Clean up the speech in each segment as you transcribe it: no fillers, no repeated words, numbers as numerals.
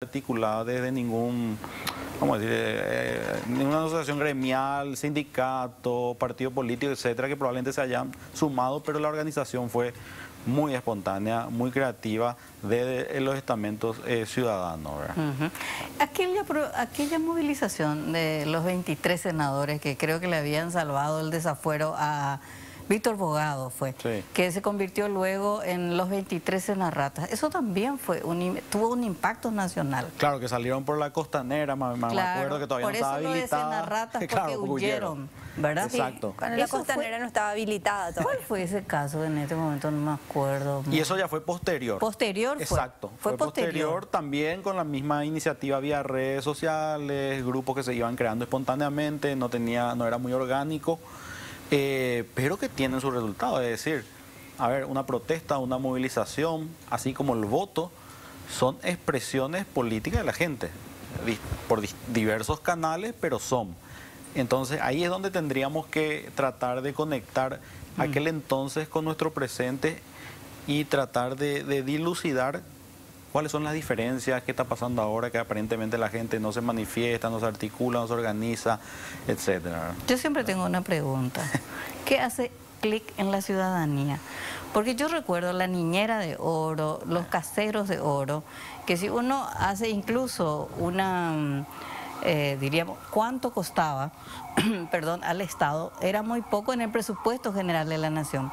articulada desde ningún, vamos a decir, ninguna asociación gremial, sindicato, partido político, etcétera, que probablemente se hayan sumado, pero la organización fue muy espontánea, muy creativa de los estamentos ciudadanos, ¿verdad? Aquella movilización de los 23 senadores que creo que le habían salvado el desafuero a Víctor Bogado Sí. que se convirtió luego en los 23 senarratas. Eso también tuvo un impacto nacional. Claro, que salieron por la costanera, me acuerdo que todavía no estaba habilitada. Por eso lo de senarratas, porque claro, huyeron, ¿verdad? Exacto. Cuando la costanera no estaba habilitada todavía. ¿Cuál fue ese caso en este momento? No me acuerdo. Y eso ya fue posterior. Posterior fue. Exacto. Fue posterior también con la misma iniciativa vía redes sociales, grupos que se iban creando espontáneamente, no era muy orgánico. Pero que tienen su resultado, es decir, a ver, una protesta, una movilización, así como el voto, son expresiones políticas de la gente, por diversos canales, pero son. Entonces ahí es donde tendríamos que tratar de conectar aquel entonces con nuestro presente y tratar de dilucidar cuáles son las diferencias, qué está pasando ahora, que aparentemente la gente no se manifiesta, no se articula, no se organiza, etcétera. Yo siempre tengo una pregunta. ¿Qué hace clic en la ciudadanía? Porque yo recuerdo la niñera de oro, los caseros de oro, que si uno hace incluso una, diríamos, ¿cuánto costaba, perdón, al Estado? Era muy poco en el presupuesto general de la nación.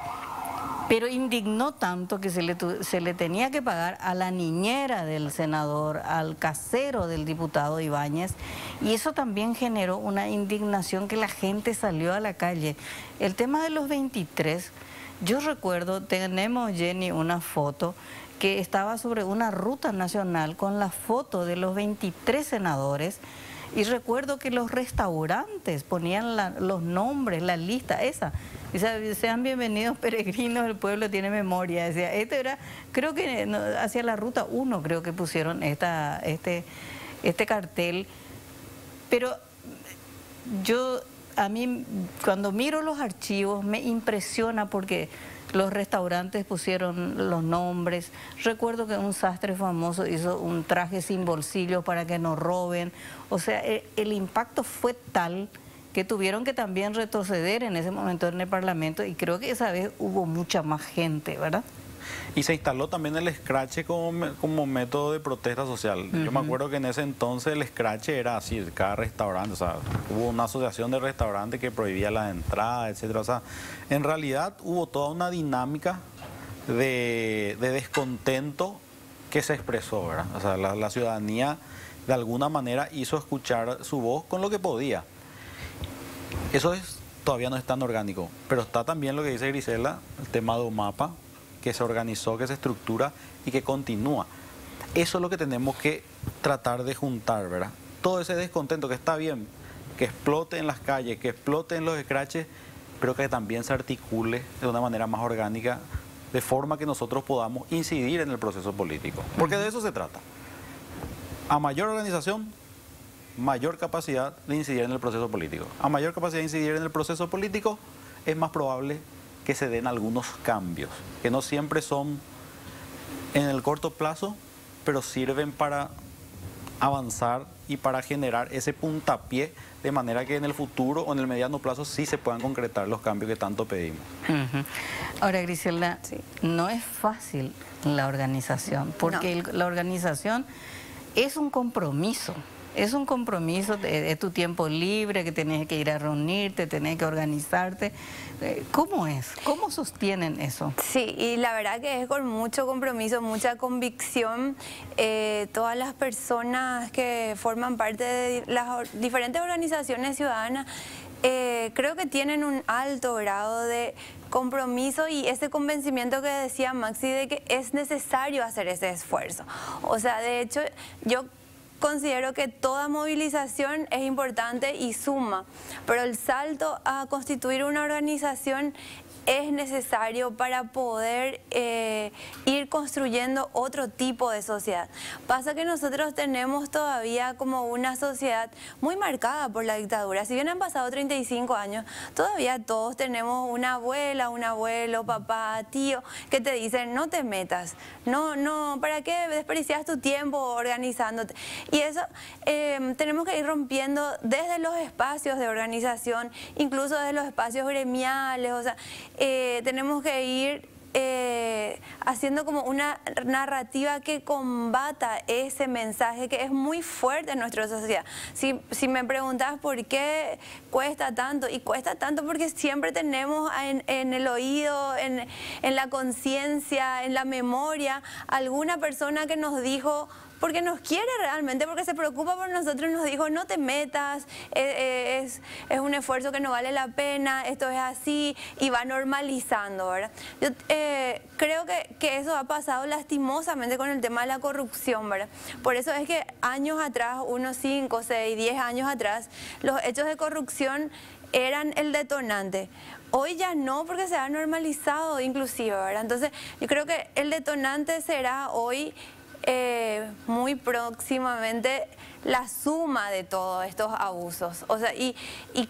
Pero indignó tanto que se le tenía que pagar a la niñera del senador, al casero del diputado Ibáñez, y eso también generó una indignación que la gente salió a la calle. El tema de los 23, yo recuerdo, tenemos, Jenny, una foto que estaba sobre una ruta nacional con la foto de los 23 senadores, y recuerdo que los restaurantes ponían los nombres, la lista, esa. Dice, sean bienvenidos peregrinos, el pueblo tiene memoria. Decía, este era, creo que hacia la ruta 1 creo que pusieron este cartel. Pero a mí, cuando miro los archivos, me impresiona porque los restaurantes pusieron los nombres. Recuerdo que un sastre famoso hizo un traje sin bolsillos para que no roben. O sea, el impacto fue tal que tuvieron que también retroceder en ese momento en el Parlamento, y creo que esa vez hubo mucha más gente, ¿verdad? Y se instaló también el escrache como método de protesta social. Yo me acuerdo que en ese entonces el escrache era así, cada restaurante, o sea, hubo una asociación de restaurantes que prohibía la entrada, etcétera. O sea, en realidad hubo toda una dinámica de descontento que se expresó, ¿verdad? O sea, la ciudadanía de alguna manera hizo escuchar su voz con lo que podía. Eso todavía no es tan orgánico, pero está también lo que dice Grisela, el tema de OMAPA, que se organizó, que se estructura y que continúa. Eso es lo que tenemos que tratar de juntar, ¿verdad? Todo ese descontento que está bien, que explote en las calles, que explote en los escraches, pero que también se articule de una manera más orgánica, de forma que nosotros podamos incidir en el proceso político. Porque de eso se trata. A mayor organización, mayor capacidad de incidir en el proceso político. A mayor capacidad de incidir en el proceso político, es más probable que se den algunos cambios, que no siempre son en el corto plazo, pero sirven para avanzar y para generar ese puntapié, de manera que en el futuro o en el mediano plazo sí se puedan concretar los cambios que tanto pedimos. Ahora, Griselda, no es fácil la organización, porque la organización es un compromiso. Es un compromiso de tu tiempo libre, que tenés que ir a reunirte, tenés que organizarte. ¿Cómo es? ¿Cómo sostienen eso? Sí, y la verdad que es con mucho compromiso, mucha convicción. Todas las personas que forman parte de las diferentes organizaciones ciudadanas creo que tienen un alto grado de compromiso y ese convencimiento que decía Maxi de que es necesario hacer ese esfuerzo. O sea, de hecho, yo considero que toda movilización es importante y suma, pero el salto a constituir una organización es necesario para poder ir construyendo otro tipo de sociedad. Pasa que nosotros tenemos todavía como una sociedad muy marcada por la dictadura. Si bien han pasado 35 años, todavía todos tenemos una abuela, un abuelo, papá, tío, que te dicen no te metas, no, ¿para qué desperdicias tu tiempo organizándote? Y eso tenemos que ir rompiendo desde los espacios de organización, incluso desde los espacios gremiales, o sea, tenemos que ir haciendo como una narrativa que combata ese mensaje que es muy fuerte en nuestra sociedad. Si me preguntas por qué cuesta tanto, y cuesta tanto porque siempre tenemos en el oído, en la conciencia, en la memoria, alguna persona que nos dijo, porque nos quiere realmente, porque se preocupa por nosotros, nos dijo no te metas, es un esfuerzo que no vale la pena, esto es así, y va normalizando, ¿verdad? Yo creo que eso ha pasado lastimosamente con el tema de la corrupción, ¿verdad? Por eso es que años atrás, unos 5, 6, 10 años atrás, los hechos de corrupción eran el detonante. Hoy ya no, porque se ha normalizado inclusive, ¿verdad? Entonces yo creo que el detonante será hoy muy próximamente la suma de todos estos abusos. O sea, y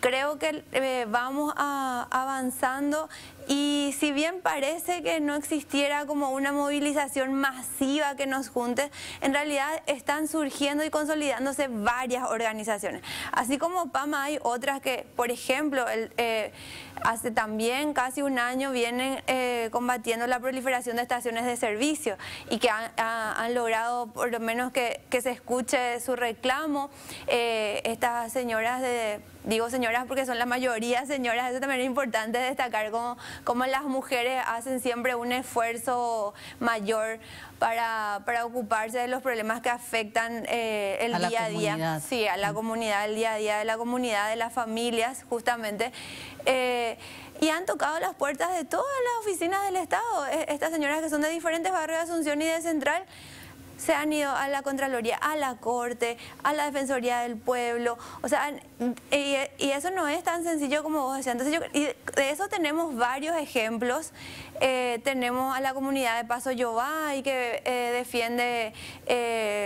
creo que vamos avanzando, y si bien parece que no existiera como una movilización masiva que nos junte, en realidad están surgiendo y consolidándose varias organizaciones. Así como PAMA hay otras que, por ejemplo, hace también casi un año vienen combatiendo la proliferación de estaciones de servicio, y que han logrado por lo menos que se escuche su reclamo. Estas señoras digo señoras porque son la mayoría señoras, eso también es importante destacar, como las mujeres hacen siempre un esfuerzo mayor para ocuparse de los problemas que afectan el día a día. Sí, a la comunidad, el día a día de la comunidad, de las familias, justamente. Y han tocado las puertas de todas las oficinas del Estado. Estas señoras que son de diferentes barrios de Asunción y de Central, se han ido a la Contraloría, a la Corte, a la Defensoría del Pueblo, o sea, y eso no es tan sencillo como vos decías. Entonces y de eso tenemos varios ejemplos. Tenemos a la comunidad de Paso Yobay, que defiende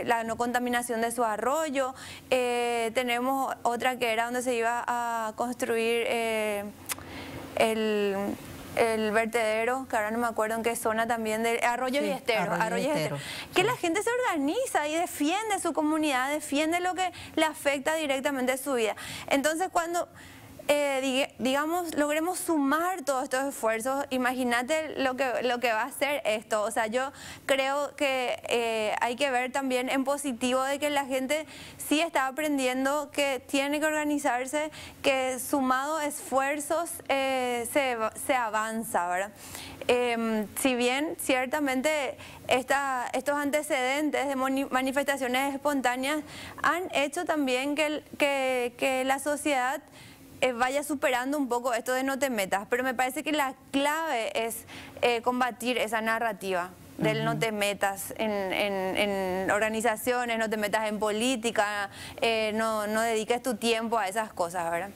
la no contaminación de su arroyo. Tenemos otra que era donde se iba a construir el vertedero, que ahora no me acuerdo en qué zona también, de Arroyos y Esteros. Que la gente se organiza y defiende su comunidad, defiende lo que le afecta directamente a su vida. Entonces cuando digamos, logremos sumar todos estos esfuerzos, imagínate lo que va a hacer esto. O sea, yo creo que hay que ver también en positivo de que la gente sí está aprendiendo que tiene que organizarse, que sumado esfuerzos se avanza, ¿verdad? Si bien ciertamente estos antecedentes de manifestaciones espontáneas han hecho también que la sociedad vaya superando un poco esto de no te metas, pero me parece que la clave es combatir esa narrativa del no te metas en organizaciones, no te metas en política, no dediques tu tiempo a esas cosas, ¿verdad?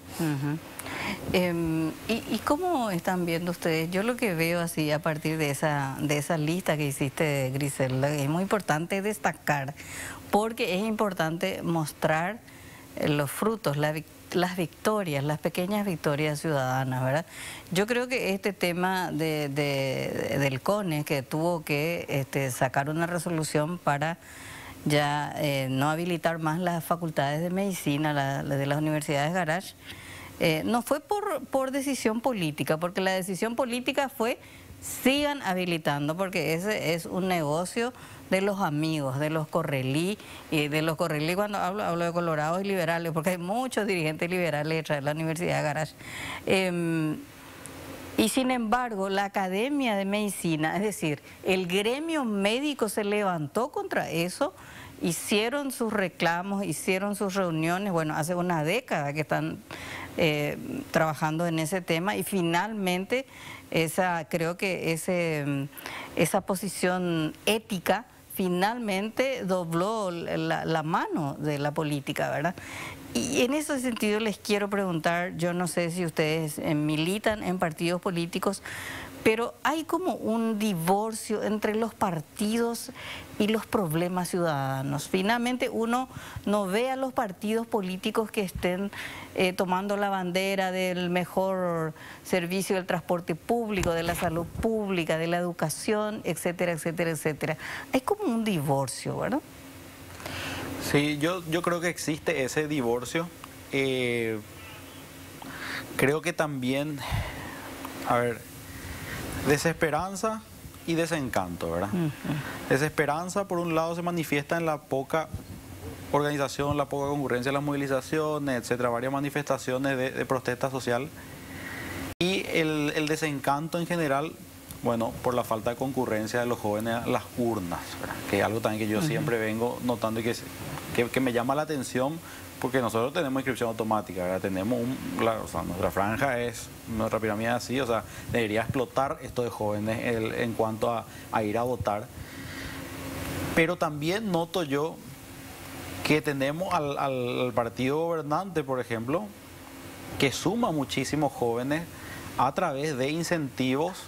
¿Y cómo están viendo ustedes? Yo lo que veo así a partir de esa lista que hiciste, Griselda, es muy importante destacar, porque es importante mostrar los frutos, las victorias, las pequeñas victorias ciudadanas, ¿verdad? Yo creo que este tema del CONE, que tuvo que sacar una resolución para ya no habilitar más las facultades de medicina de las universidades Garage, no fue por decisión política, porque la decisión política fue sigan habilitando, porque ese es un negocio de los amigos, de los Correlí, y de los Correlí cuando hablo de colorados y liberales, porque hay muchos dirigentes liberales detrás de la Universidad de Garage. Y sin embargo, la Academia de Medicina, es decir, el gremio médico se levantó contra eso, hicieron sus reclamos, hicieron sus reuniones, bueno, hace una década que están trabajando en ese tema, y finalmente creo que esa posición ética finalmente dobló la mano de la política, ¿verdad? Y en ese sentido les quiero preguntar, yo no sé si ustedes militan en partidos políticos, pero hay como un divorcio entre los partidos y los problemas ciudadanos. Finalmente uno no ve a los partidos políticos que estén tomando la bandera del mejor servicio del transporte público, de la salud pública, de la educación, etcétera, etcétera, etcétera. Hay como un divorcio, ¿verdad? Sí, yo creo que existe ese divorcio. Creo que también, a ver, desesperanza y desencanto, ¿verdad? Desesperanza, por un lado, se manifiesta en la poca organización, la poca concurrencia en las movilizaciones, etcétera, varias manifestaciones de protesta social. Y el desencanto en general, bueno, por la falta de concurrencia de los jóvenes a las urnas, ¿verdad? Que es algo también que yo siempre vengo notando y que me llama la atención, porque nosotros tenemos inscripción automática, ¿verdad? Tenemos o sea, nuestra franja es, nuestra pirámide así, o sea, debería explotar esto de jóvenes en cuanto a ir a votar. Pero también noto yo que tenemos al partido gobernante, por ejemplo, que suma muchísimos jóvenes a través de incentivos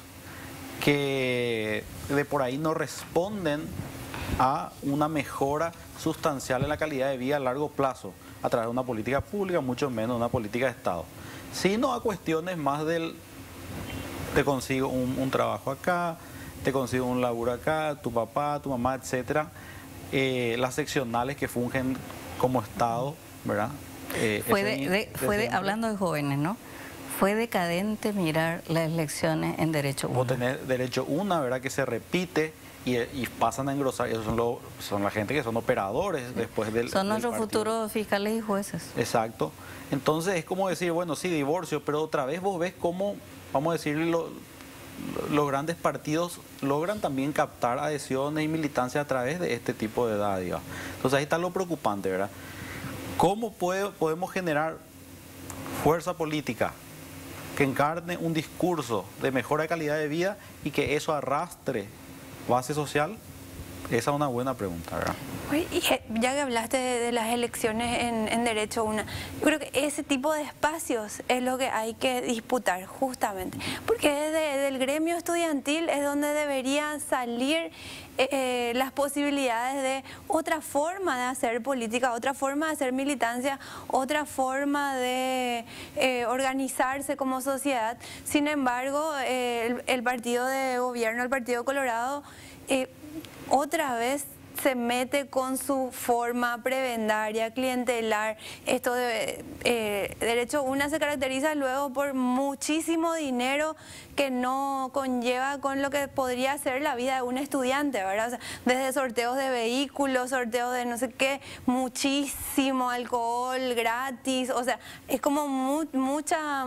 que de por ahí no responden a una mejora sustancial en la calidad de vida a largo plazo a través de una política pública, mucho menos una política de Estado, sino a cuestiones más te consigo un trabajo acá, te consigo un laburo acá, tu papá, tu mamá, etcétera, las seccionales que fungen como Estado, ¿verdad? Hablando de jóvenes, ¿no? Fue decadente mirar las elecciones en derecho 1. Vos tenés derecho 1, ¿verdad? Que se repite y pasan a engrosar. Esos son la gente que son operadores después del Son nuestros partido. Futuros fiscales y jueces. Exacto. Entonces es como decir, bueno, sí, divorcio, pero otra vez vos ves cómo, vamos a decir, los grandes partidos logran también captar adhesiones y militancia a través de este tipo de dádivas. Entonces ahí está lo preocupante, ¿verdad? ¿Cómo podemos generar fuerza política que encarne un discurso de mejora de calidad de vida y que eso arrastre base social? Esa es una buena pregunta, ¿verdad? Y ya que hablaste de las elecciones en Derecho 1, yo creo que ese tipo de espacios es lo que hay que disputar justamente, porque desde el gremio estudiantil es donde deberían salir las posibilidades de otra forma de hacer política, otra forma de hacer militancia, otra forma de organizarse como sociedad. Sin embargo, el partido de gobierno, el Partido Colorado, otra vez se mete con su forma prebendaria, clientelar. Esto de Derecho 1 se caracteriza luego por muchísimo dinero que no conlleva con lo que podría ser la vida de un estudiante, ¿verdad? O sea, desde sorteos de vehículos, sorteos de no sé qué, muchísimo alcohol gratis, o sea, es como mucha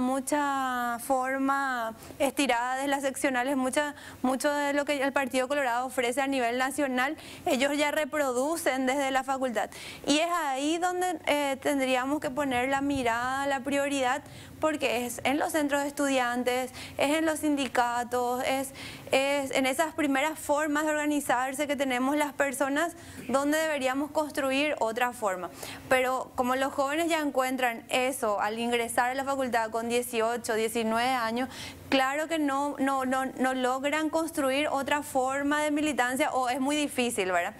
forma estirada de las seccionales, mucho de lo que el Partido Colorado ofrece a nivel nacional, ellos ya reproducen desde la facultad. Y es ahí donde tendríamos que poner la mirada, la prioridad, porque es en los centros de estudiantes, es en los sindicatos, es en esas primeras formas de organizarse que tenemos las personas donde deberíamos construir otra forma. Pero como los jóvenes ya encuentran eso al ingresar a la facultad con 18, 19 años, claro que no logran construir otra forma de militancia, o es muy difícil, ¿verdad?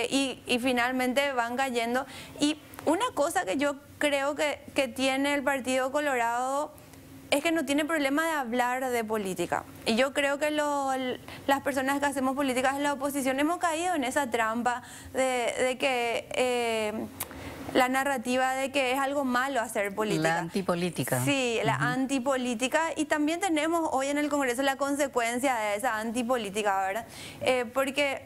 Y finalmente van cayendo. Y una cosa que yo creo que tiene el Partido Colorado es que no tiene problema de hablar de política. Y yo creo que las personas que hacemos políticas en la oposición hemos caído en esa trampa de que la narrativa de que es algo malo hacer política. La antipolítica. Sí, la antipolítica. Y también tenemos hoy en el Congreso la consecuencia de esa antipolítica, ¿verdad? Porque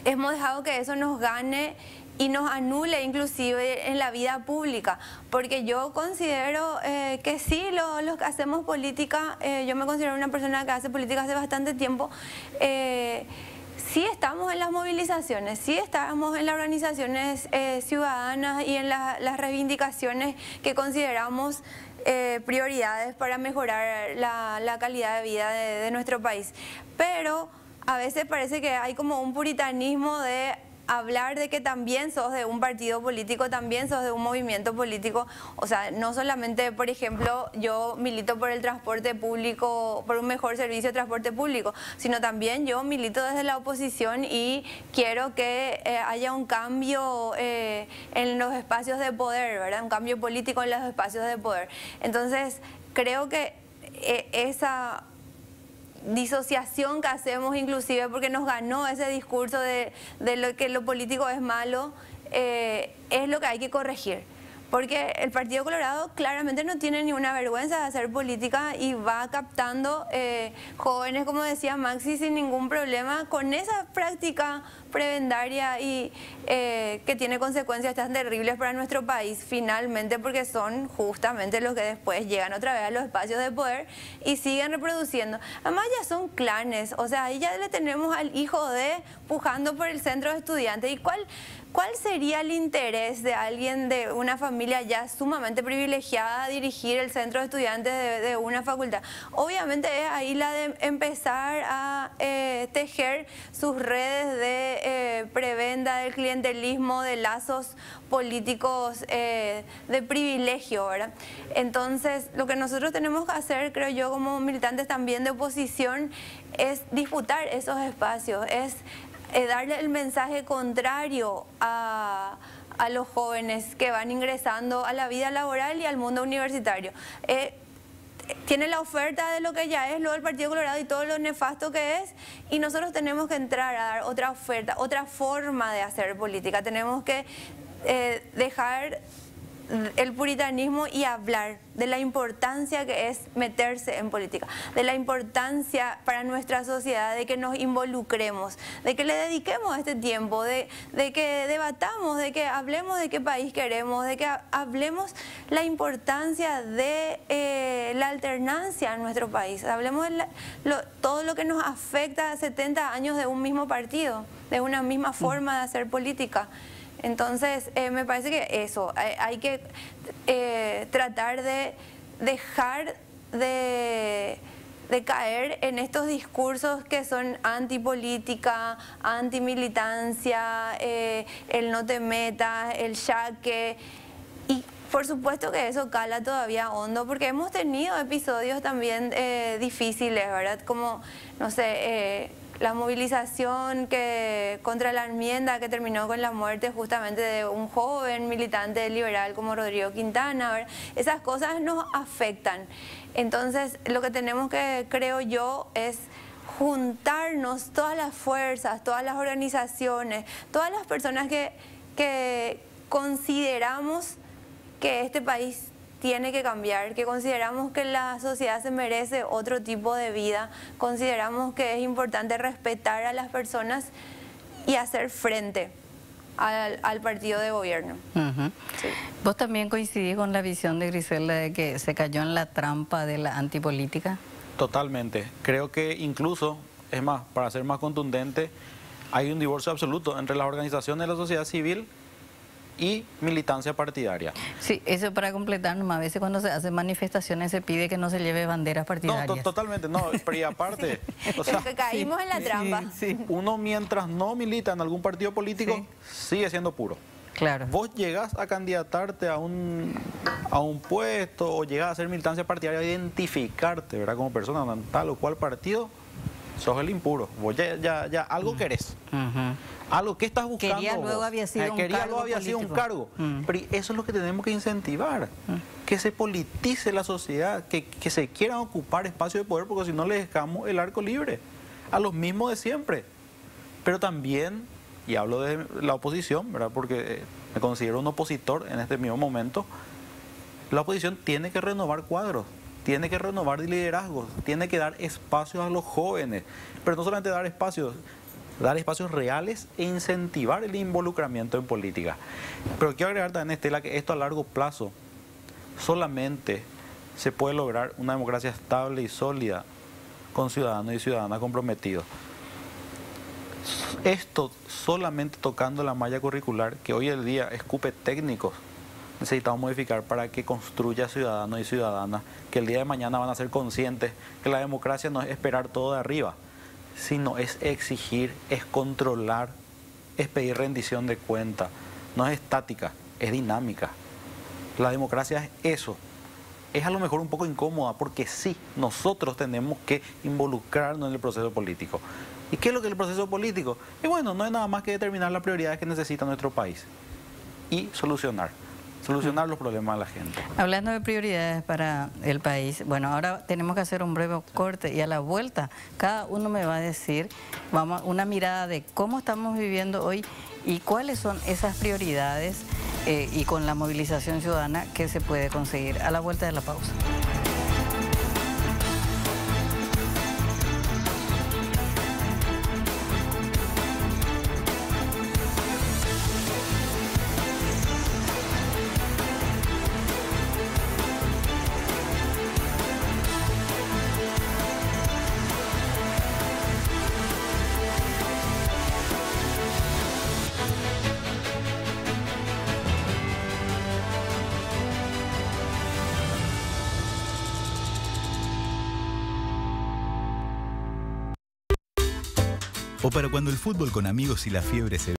hemos dejado que eso nos gane y nos anule inclusive en la vida pública, porque yo considero que sí, los que hacemos política, yo me considero una persona que hace política hace bastante tiempo, sí estamos en las movilizaciones, sí estamos en las organizaciones ciudadanas y en las reivindicaciones que consideramos prioridades para mejorar la calidad de vida de nuestro país, pero a veces parece que hay como un puritanismo de hablar de que también sos de un partido político, también sos de un movimiento político. O sea, no solamente, por ejemplo, yo milito por el transporte público, por un mejor servicio de transporte público, sino también yo milito desde la oposición y quiero que haya un cambio en los espacios de poder, ¿verdad? Un cambio político en los espacios de poder. Entonces, creo que esa disociación que hacemos, inclusive porque nos ganó ese discurso de lo que lo político es malo, es lo que hay que corregir. Porque el Partido Colorado claramente no tiene ni una vergüenza de hacer política y va captando jóvenes, como decía Maxi, sin ningún problema, con esa práctica prebendaria y que tiene consecuencias tan terribles para nuestro país finalmente, porque son justamente los que después llegan otra vez a los espacios de poder y siguen reproduciendo. Además ya son clanes, o sea, ahí ya le tenemos al hijo de pujando por el centro de estudiantes. ¿Y cuál sería el interés de alguien de una familia ya sumamente privilegiada a dirigir el centro de estudiantes de una facultad? Obviamente es ahí la de empezar a tejer sus redes de prebenda, del clientelismo, de lazos políticos de privilegio, ¿verdad? Entonces, lo que nosotros tenemos que hacer, creo yo, como militantes también de oposición, es disputar esos espacios, es darle el mensaje contrario a los jóvenes que van ingresando a la vida laboral y al mundo universitario. Tiene la oferta de lo que ya es lo del Partido Colorado y todo lo nefasto que es, y nosotros tenemos que entrar a dar otra oferta, otra forma de hacer política. Tenemos que dejar el puritanismo y hablar de la importancia que es meterse en política, de la importancia para nuestra sociedad de que nos involucremos, de que le dediquemos este tiempo, de que debatamos, de que hablemos de qué país queremos, de que hablemos la importancia de la alternancia en nuestro país, hablemos de todo lo que nos afecta a 70 años de un mismo partido, de una misma forma de hacer política. Entonces, me parece que eso, hay que tratar de dejar de caer en estos discursos que son antipolítica, antimilitancia, el no te metas, el ya que... Y por supuesto que eso cala todavía hondo, porque hemos tenido episodios también difíciles, ¿verdad? Como, no sé... la movilización contra la enmienda que terminó con la muerte justamente de un joven militante liberal como Rodrigo Quintana, ¿verdad? Esas cosas nos afectan. Entonces, lo que tenemos que, creo yo, es juntarnos todas las fuerzas, todas las organizaciones, todas las personas que consideramos que este país tiene que cambiar, que consideramos que la sociedad se merece otro tipo de vida, consideramos que es importante respetar a las personas y hacer frente al partido de gobierno. Sí. ¿Vos también coincidís con la visión de Griselda de que se cayó en la trampa de la antipolítica? Totalmente. Creo que incluso, es más, para ser más contundente, hay un divorcio absoluto entre las organizaciones de la sociedad civil y militancia partidaria. Sí, eso para completar, nomás a veces cuando se hacen manifestaciones se pide que no se lleve banderas partidarias. No, totalmente, no, pero y aparte... o sea, que caímos en la trampa. Uno mientras no milita en algún partido político, sigue siendo puro. Claro. Vos llegás a candidatarte a un puesto o llegás a hacer militancia partidaria, a identificarte, ¿verdad? Como persona en tal o cual partido, sos el impuro. Vos ya algo querés. Algo que estás buscando. Quería luego había sido un cargo. Pero eso es lo que tenemos que incentivar. Que se politice la sociedad, que se quieran ocupar espacios de poder, porque si no les dejamos el arco libre a los mismos de siempre. Pero también, y hablo de la oposición, ¿verdad? Porque me considero un opositor en este mismo momento, la oposición tiene que renovar cuadros, tiene que renovar liderazgos, tiene que dar espacios a los jóvenes, pero no solamente dar espacios reales e incentivar el involucramiento en política. Pero quiero agregar también, Estela, que esto a largo plazo solamente se puede lograr una democracia estable y sólida con ciudadanos y ciudadanas comprometidos. Esto solamente tocando la malla curricular, que hoy en día escupe técnicos, necesitamos modificar para que construya ciudadanos y ciudadanas que el día de mañana van a ser conscientes que la democracia no es esperar todo de arriba, sino es exigir, es controlar, es pedir rendición de cuenta. No es estática, es dinámica. La democracia es eso. Es a lo mejor un poco incómoda porque sí, nosotros tenemos que involucrarnos en el proceso político. ¿Y qué es lo que es el proceso político? Y bueno, no es nada más que determinar las prioridades que necesita nuestro país y solucionar los problemas de la gente. Hablando de prioridades para el país, bueno, ahora tenemos que hacer un breve corte y a la vuelta cada uno me va a decir, vamos, una mirada de cómo estamos viviendo hoy y cuáles son esas prioridades y con la movilización ciudadana que se puede conseguir. A la vuelta de la pausa. O para cuando el fútbol con amigos y la fiebre se...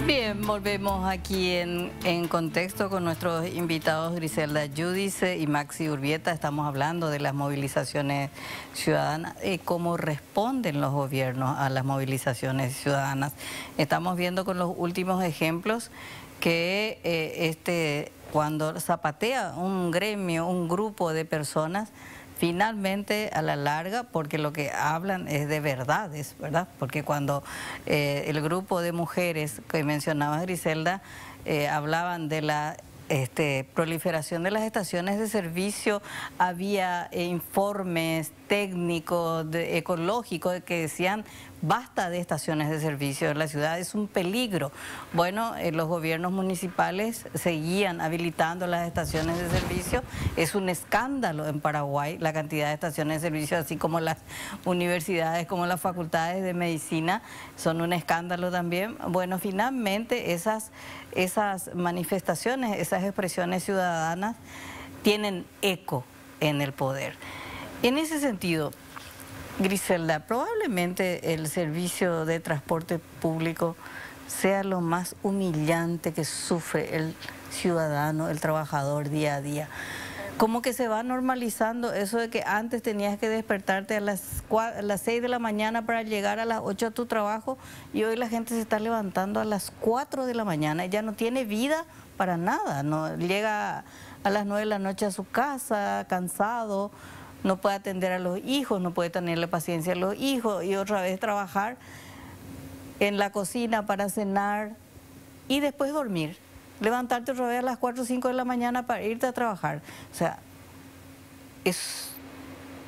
Bien, volvemos aquí en contexto con nuestros invitados Griselda Giudice y Maxi Urbieta. Estamos hablando de las movilizaciones ciudadanas y cómo responden los gobiernos a las movilizaciones ciudadanas. Estamos viendo con los últimos ejemplos que cuando zapatea un gremio, un grupo de personas, finalmente a la larga, porque lo que hablan es de verdades, ¿verdad? Porque cuando el grupo de mujeres que mencionaba Griselda hablaban de la proliferación de las estaciones de servicio, había informes técnicos, ecológicos que decían basta de estaciones de servicio en la ciudad, es un peligro. Bueno, los gobiernos municipales seguían habilitando las estaciones de servicio, es un escándalo en Paraguay la cantidad de estaciones de servicio, así como las universidades, como las facultades de medicina, son un escándalo también. Bueno, finalmente esas manifestaciones, esas expresiones ciudadanas tienen eco en el poder. En ese sentido, Griselda, probablemente el servicio de transporte público sea lo más humillante que sufre el ciudadano, el trabajador día a día. Como que se va normalizando eso de que antes tenías que despertarte a las 6 de la mañana para llegar a las 8 a tu trabajo y hoy la gente se está levantando a las 4 de la mañana y ya no tiene vida para nada, no llega a las 9 de la noche a su casa cansado, no puede atender a los hijos, no puede tenerle paciencia a los hijos y otra vez trabajar en la cocina para cenar y después dormir. Levantarte otra vez a las 4 o 5 de la mañana para irte a trabajar. O sea, es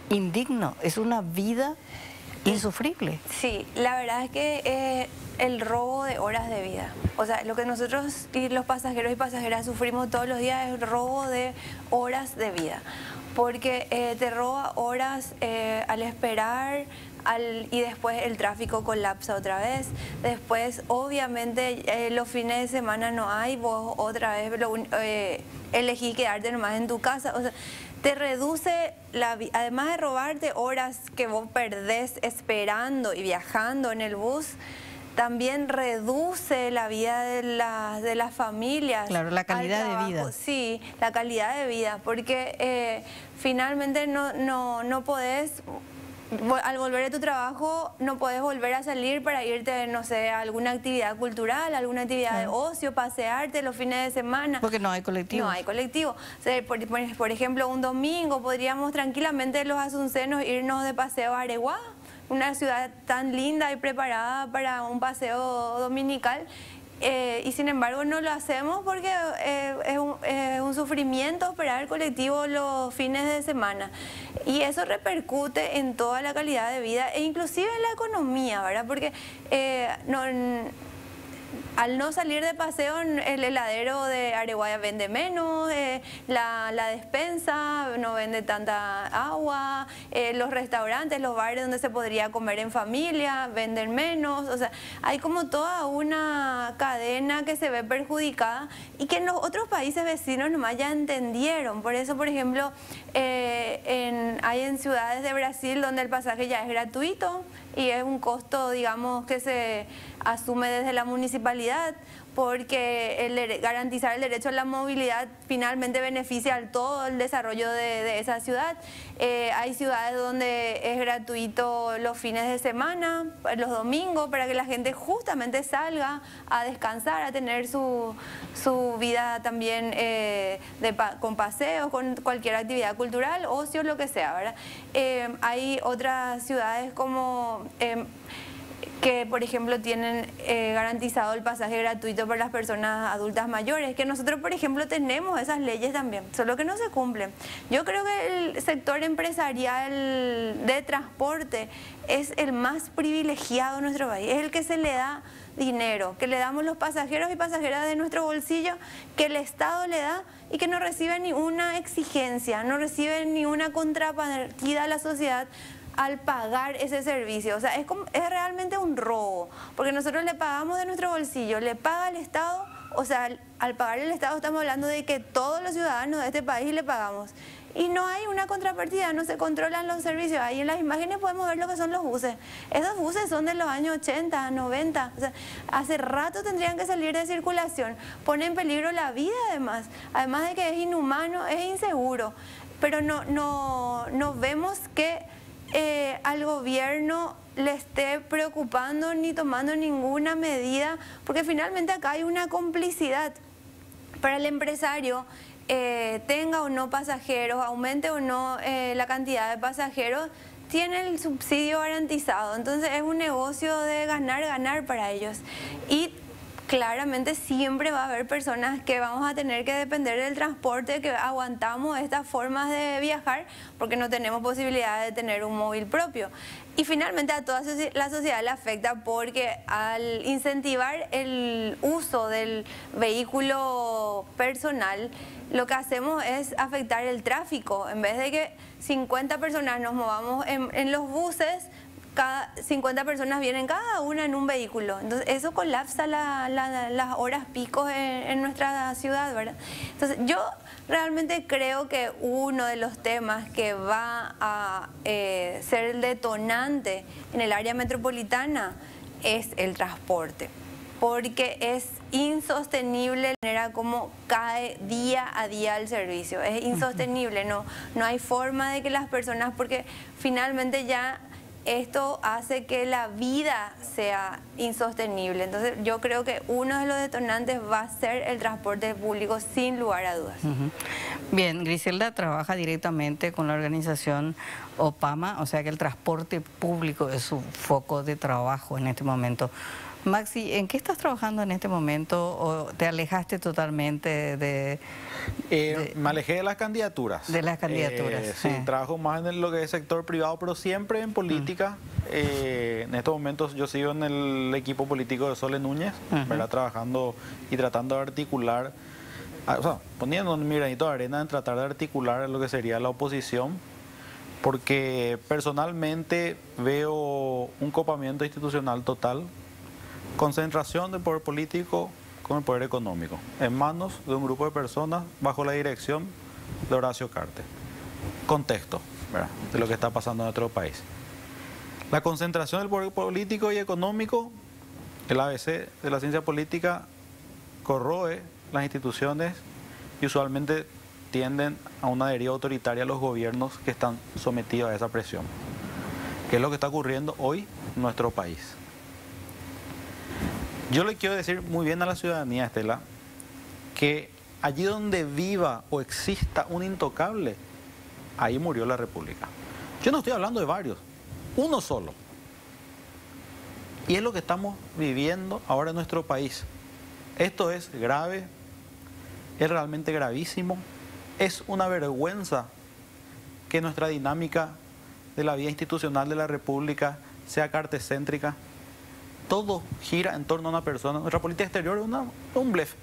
indigno, es una vida insufrible. Sí, la verdad es que el robo de horas de vida. O sea, lo que nosotros y los pasajeros y pasajeras sufrimos todos los días es el robo de horas de vida. Porque te roba horas al esperar y después el tráfico colapsa otra vez. Después, obviamente, los fines de semana no hay, vos otra vez elegís quedarte nomás en tu casa. O sea, te reduce, además de robarte horas que vos perdés esperando y viajando en el bus, también reduce la vida de las familias. Claro, la calidad de vida. Sí, la calidad de vida, porque finalmente no podés, al volver a tu trabajo, no podés volver a salir para irte, no sé, a alguna actividad cultural, alguna actividad de ocio, pasearte los fines de semana. Porque no hay colectivo. No hay colectivo. O sea, por ejemplo, un domingo podríamos tranquilamente los asuncenos irnos de paseo a Areguá, una ciudad tan linda y preparada para un paseo dominical, y sin embargo no lo hacemos porque es un sufrimiento esperar el colectivo los fines de semana, y eso repercute en toda la calidad de vida e inclusive en la economía, ¿verdad? Porque al no salir de paseo, el heladero de Areguaya vende menos, la despensa no vende tanta agua, los restaurantes, los bares donde se podría comer en familia venden menos. O sea, hay como toda una cadena que se ve perjudicada y que en los otros países vecinos nomás ya entendieron. Por eso, por ejemplo, hay en ciudades de Brasil donde el pasaje ya es gratuito y es un costo, digamos, que se asume desde la municipalidad, porque garantizar el derecho a la movilidad finalmente beneficia al todo el desarrollo de esa ciudad. Hay ciudades donde es gratuito los fines de semana, los domingos, para que la gente justamente salga a descansar, a tener su vida también con paseos, con cualquier actividad cultural, ocio, lo que sea, ¿verdad? Hay otras ciudades como que, por ejemplo, tienen garantizado el pasaje gratuito para las personas adultas mayores, que nosotros, por ejemplo, tenemos esas leyes también, solo que no se cumplen. Yo creo que el sector empresarial de transporte es el más privilegiado en nuestro país, es el que se le da dinero, que le damos los pasajeros y pasajeras de nuestro bolsillo, que el Estado le da y que no recibe ni una exigencia, no recibe ni una contrapartida a la sociedad al pagar ese servicio. O sea, es realmente un robo, porque nosotros le pagamos de nuestro bolsillo, le paga el Estado. O sea, al pagar el Estado estamos hablando de que todos los ciudadanos de este país le pagamos. Y no hay una contrapartida, no se controlan los servicios. Ahí en las imágenes podemos ver lo que son los buses. Esos buses son de los años 80, 90. O sea, hace rato tendrían que salir de circulación. Pone en peligro la vida además. Además de que es inhumano, es inseguro. Pero no vemos que al gobierno le esté preocupando ni tomando ninguna medida, porque finalmente acá hay una complicidad. Para el empresario, tenga o no pasajeros, aumente o no la cantidad de pasajeros, tiene el subsidio garantizado. Entonces es un negocio de ganar para ellos. Y claramente siempre va a haber personas que vamos a tener que depender del transporte, que aguantamos estas formas de viajar porque no tenemos posibilidad de tener un móvil propio. Y finalmente a toda la sociedad le afecta, porque al incentivar el uso del vehículo personal, lo que hacemos es afectar el tráfico. En vez de que 50 personas nos movamos en los buses, cada 50 personas vienen cada una en un vehículo. Entonces eso colapsa las horas picos en nuestra ciudad, ¿verdad? Entonces yo realmente creo que uno de los temas que va a ser el detonante en el área metropolitana es el transporte, porque es insostenible la manera como cae día a día el servicio. Es insostenible, no hay forma de que las personas, porque finalmente ya esto hace que la vida sea insostenible. Entonces yo creo que uno de los detonantes va a ser el transporte público, sin lugar a dudas. Bien, Griselda trabaja directamente con la organización OPAMA, o sea que el transporte público es su foco de trabajo en este momento. Maxi, ¿en qué estás trabajando en este momento, o te alejaste totalmente me alejé de las candidaturas. De las candidaturas. Sí, trabajo más en lo que es sector privado, pero siempre en política. En estos momentos yo sigo en el equipo político de Sole Núñez, ¿verdad? Trabajando y tratando de articular, o sea, poniendo mi granito de arena en tratar de articular lo que sería la oposición, porque personalmente veo un copamiento institucional total, concentración del poder político con el poder económico en manos de un grupo de personas bajo la dirección de Horacio Cartes. Contexto, ¿verdad?, de lo que está pasando en nuestro país. La concentración del poder político y económico, el ABC de la ciencia política, corroe las instituciones y usualmente tienden a una deriva autoritaria a los gobiernos que están sometidos a esa presión, que es lo que está ocurriendo hoy en nuestro país. Yo le quiero decir muy bien a la ciudadanía, Estela, que allí donde viva o exista un intocable, ahí murió la República. Yo no estoy hablando de varios, uno solo. Y es lo que estamos viviendo ahora en nuestro país. Esto es grave, es realmente gravísimo, es una vergüenza que nuestra dinámica de la vida institucional de la República sea cartecéntrica, todo gira en torno a una persona. Nuestra política exterior es un blef.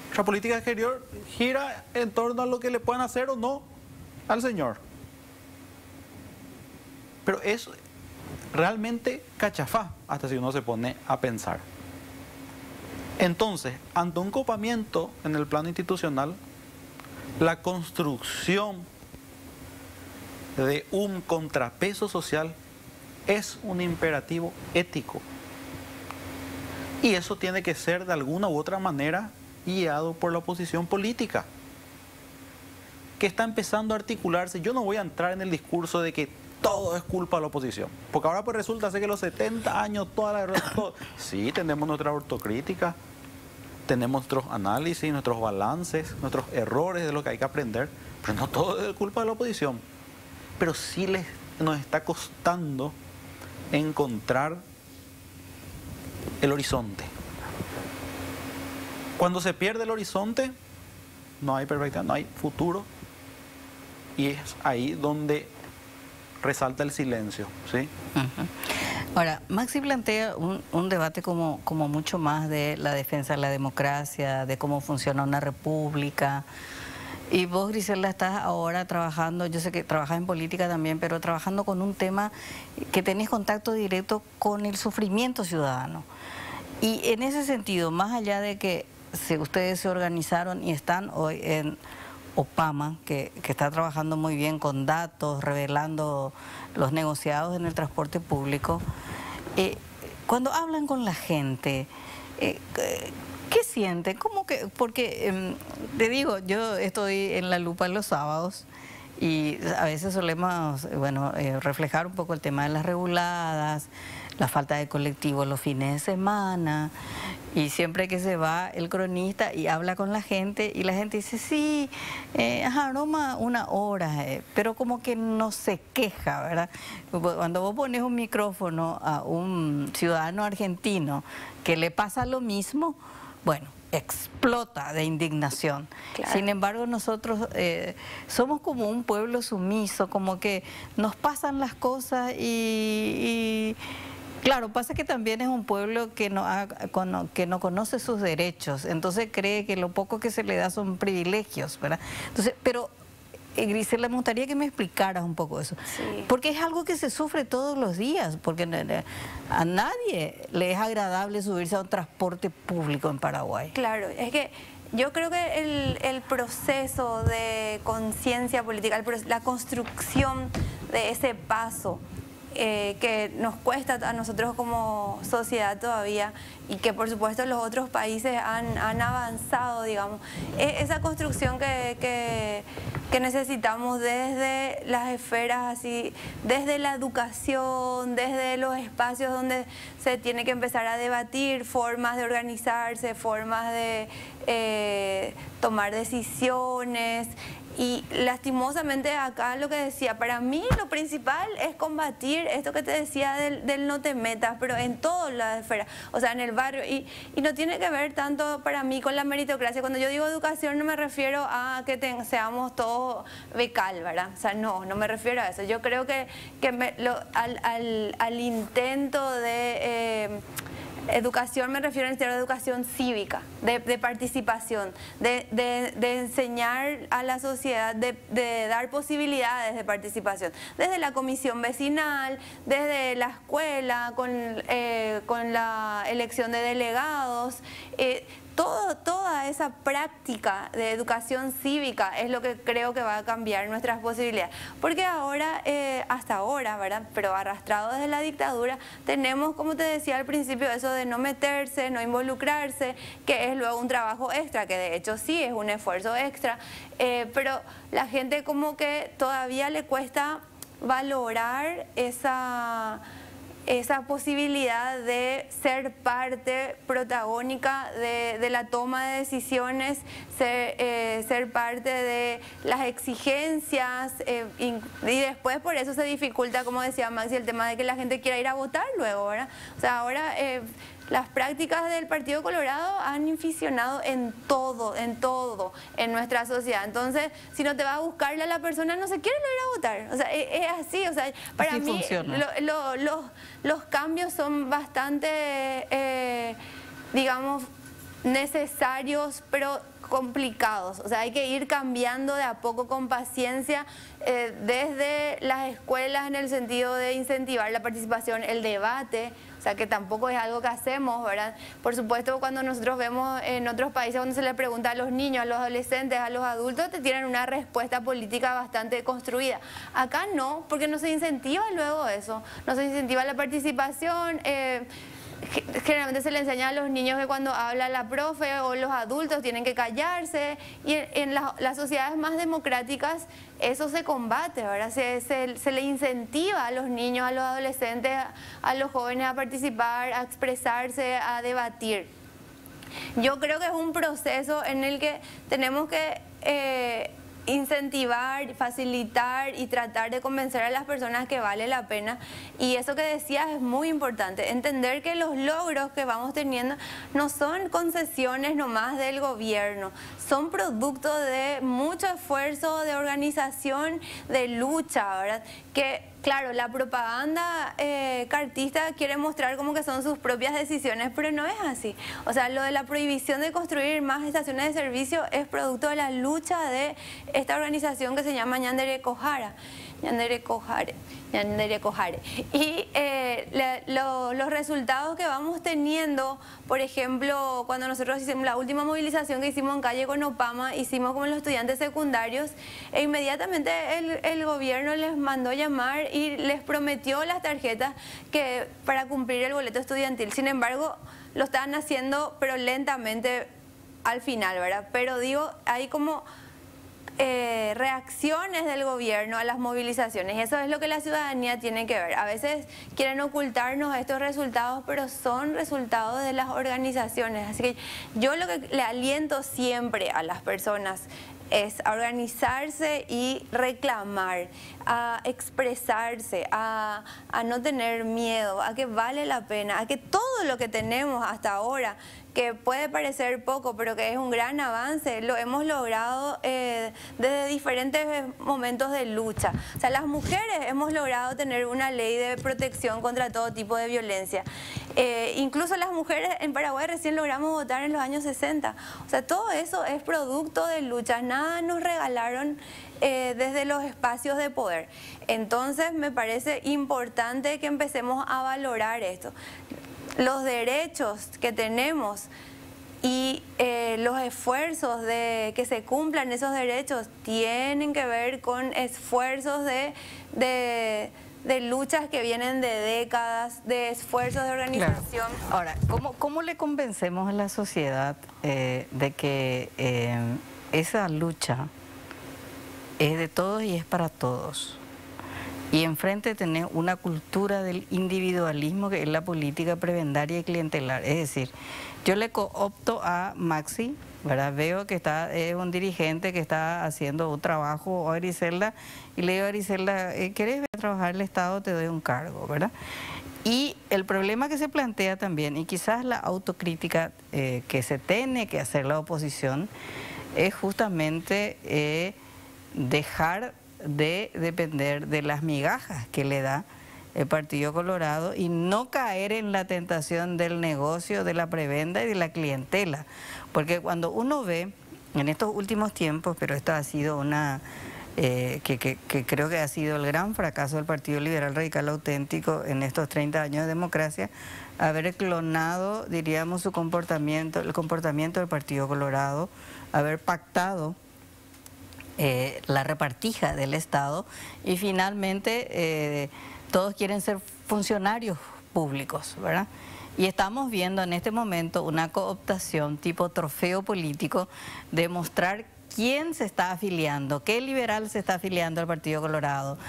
Nuestra política exterior gira en torno a lo que le puedan hacer o no al señor. Pero es realmente cachafá hasta si uno se pone a pensar. Entonces, ante un copamiento en el plano institucional, la construcción de un contrapeso social es un imperativo ético. Y eso tiene que ser de alguna u otra manera guiado por la oposición política, que está empezando a articularse. Yo no voy a entrar en el discurso de que todo es culpa de la oposición, porque ahora pues resulta ser que los 70 años, sí, tenemos nuestra autocrítica, tenemos nuestros análisis, nuestros balances, nuestros errores de lo que hay que aprender, pero no todo es culpa de la oposición. Pero sí nos está costando encontrar el horizonte. Cuando se pierde el horizonte, no hay perspectiva, no hay futuro, y es ahí donde resalta el silencio, ¿sí? Ahora, Maxi plantea un debate como mucho más de la defensa de la democracia, de cómo funciona una república. Y vos, Griselda, estás ahora trabajando, yo sé que trabajas en política también, pero trabajando con un tema que tenés contacto directo con el sufrimiento ciudadano. Y en ese sentido, más allá de que si ustedes se organizaron y están hoy en OPAMA, que está trabajando muy bien con datos, revelando los negociados en el transporte público, cuando hablan con la gente, ¿qué sienten? ¿Cómo que? Porque te digo, yo estoy en La Lupa los sábados y a veces solemos, reflejar un poco el tema de las reguladas, la falta de colectivos los fines de semana, y siempre que se va el cronista y habla con la gente, y la gente dice, sí, aroma una hora, pero como que no se queja, ¿verdad? Cuando vos pones un micrófono a un ciudadano argentino que le pasa lo mismo, bueno, explota de indignación. Claro. Sin embargo, nosotros somos como un pueblo sumiso, como que nos pasan las cosas y claro, pasa que también es un pueblo que no conoce sus derechos, entonces cree que lo poco que se le da son privilegios, ¿verdad? Entonces, pero Griselda, me gustaría que me explicaras un poco eso, sí, porque es algo que se sufre todos los días, porque a nadie le es agradable subirse a un transporte público en Paraguay. Claro, es que yo creo que el proceso de conciencia política, la construcción de ese paso que nos cuesta a nosotros como sociedad todavía, y que por supuesto los otros países han avanzado, digamos, esa construcción que necesitamos desde las esferas, así, desde la educación, desde los espacios donde se tiene que empezar a debatir formas de organizarse, formas de tomar decisiones. Y lastimosamente acá lo que decía, para mí lo principal es combatir esto que te decía del no te metas, pero en todas las esferas, o sea, en el barrio, y no tiene que ver tanto para mí con la meritocracia. Cuando yo digo educación no me refiero a que seamos todos becal, ¿verdad? O sea, no me refiero a eso. Yo creo que al intento de educación, me refiero a la educación cívica, de participación, de enseñar a la sociedad, de dar posibilidades de participación, desde la comisión vecinal, desde la escuela, con la elección de delegados. Toda esa práctica de educación cívica es lo que creo que va a cambiar nuestras posibilidades. Porque ahora, hasta ahora, ¿verdad? Pero arrastrado desde la dictadura, tenemos, como te decía al principio, eso de no meterse, no involucrarse, que es luego un trabajo extra, que de hecho sí es un esfuerzo extra, pero la gente como que todavía le cuesta valorar esa posibilidad de ser parte protagónica de la toma de decisiones, ser parte de las exigencias, y después por eso se dificulta, como decía Maxi, el tema de que la gente quiera ir a votar luego, ¿verdad? O sea, ahora las prácticas del Partido Colorado han inficionado en todo en nuestra sociedad. Entonces, si no te vas a buscarle a la persona, no se quiere no ir a votar. O sea, es así. O sea, para mí los cambios son bastante, digamos, necesarios, pero complicados. O sea, hay que ir cambiando de a poco con paciencia desde las escuelas en el sentido de incentivar la participación, el debate. O sea, que tampoco es algo que hacemos, ¿verdad? Por supuesto, cuando nosotros vemos en otros países, cuando se le pregunta a los niños, a los adolescentes, a los adultos, te tienen una respuesta política bastante construida. Acá no, porque no se incentiva luego eso. No se incentiva la participación. Generalmente se le enseña a los niños que cuando habla la profe o los adultos tienen que callarse, y en las sociedades más democráticas eso se combate, ¿verdad? Se le incentiva a los niños, a los adolescentes, a los jóvenes a participar, a expresarse, a debatir. Yo creo que es un proceso en el que tenemos que incentivar, facilitar y tratar de convencer a las personas que vale la pena. Y eso que decías es muy importante, entender que los logros que vamos teniendo no son concesiones nomás del gobierno, son producto de mucho esfuerzo, de organización, de lucha, ¿verdad? Que claro, la propaganda cartista quiere mostrar como que son sus propias decisiones, pero no es así. O sea, lo de la prohibición de construir más estaciones de servicio es producto de la lucha de esta organización que se llama Ñandere Cojare. Y los resultados que vamos teniendo, por ejemplo, cuando nosotros hicimos la última movilización que hicimos en calle Conopama, hicimos con los estudiantes secundarios, e inmediatamente el gobierno les mandó llamar y les prometió las tarjetas para cumplir el boleto estudiantil. Sin embargo, lo estaban haciendo, pero lentamente al final, ¿verdad? Pero digo, hay como reacciones del gobierno a las movilizaciones. Eso es lo que la ciudadanía tiene que ver. A veces quieren ocultarnos estos resultados, pero son resultados de las organizaciones. Así que yo lo que le aliento siempre a las personas es a organizarse y reclamar, a expresarse, a no tener miedo, a que vale la pena, a que todo lo que tenemos hasta ahora, que puede parecer poco, pero que es un gran avance, lo hemos logrado desde diferentes momentos de lucha. O sea, las mujeres hemos logrado tener una ley de protección contra todo tipo de violencia. Incluso las mujeres en Paraguay recién logramos votar en los años 60. O sea, todo eso es producto de luchas. Nada nos regalaron desde los espacios de poder. Entonces, me parece importante que empecemos a valorar esto. Los derechos que tenemos y los esfuerzos de que se cumplan esos derechos tienen que ver con esfuerzos de luchas que vienen de décadas, de esfuerzos de organización. Claro. Ahora, ¿cómo le convencemos a la sociedad de que esa lucha es de todos y es para todos? Y enfrente tener una cultura del individualismo, que es la política prebendaria y clientelar. Es decir, yo le coopto a Maxi, ¿verdad? Veo que es un dirigente que está haciendo un trabajo, a Griselda, y le digo a Griselda, ¿querés ver a trabajar el Estado? Te doy un cargo, ¿verdad? Y el problema que se plantea también, y quizás la autocrítica que se tiene que hacer la oposición, es justamente dejar de depender de las migajas que le da el Partido Colorado y no caer en la tentación del negocio, de la prebenda y de la clientela. Porque cuando uno ve en estos últimos tiempos, pero esto ha sido que creo que ha sido el gran fracaso del Partido Liberal Radical Auténtico en estos 30 años de democracia, haber clonado, diríamos, el comportamiento del Partido Colorado, haber pactado la repartija del Estado y finalmente todos quieren ser funcionarios públicos, ¿verdad? Y estamos viendo en este momento una cooptación tipo trofeo político de mostrar quién se está afiliando, qué liberal se está afiliando al Partido Colorado,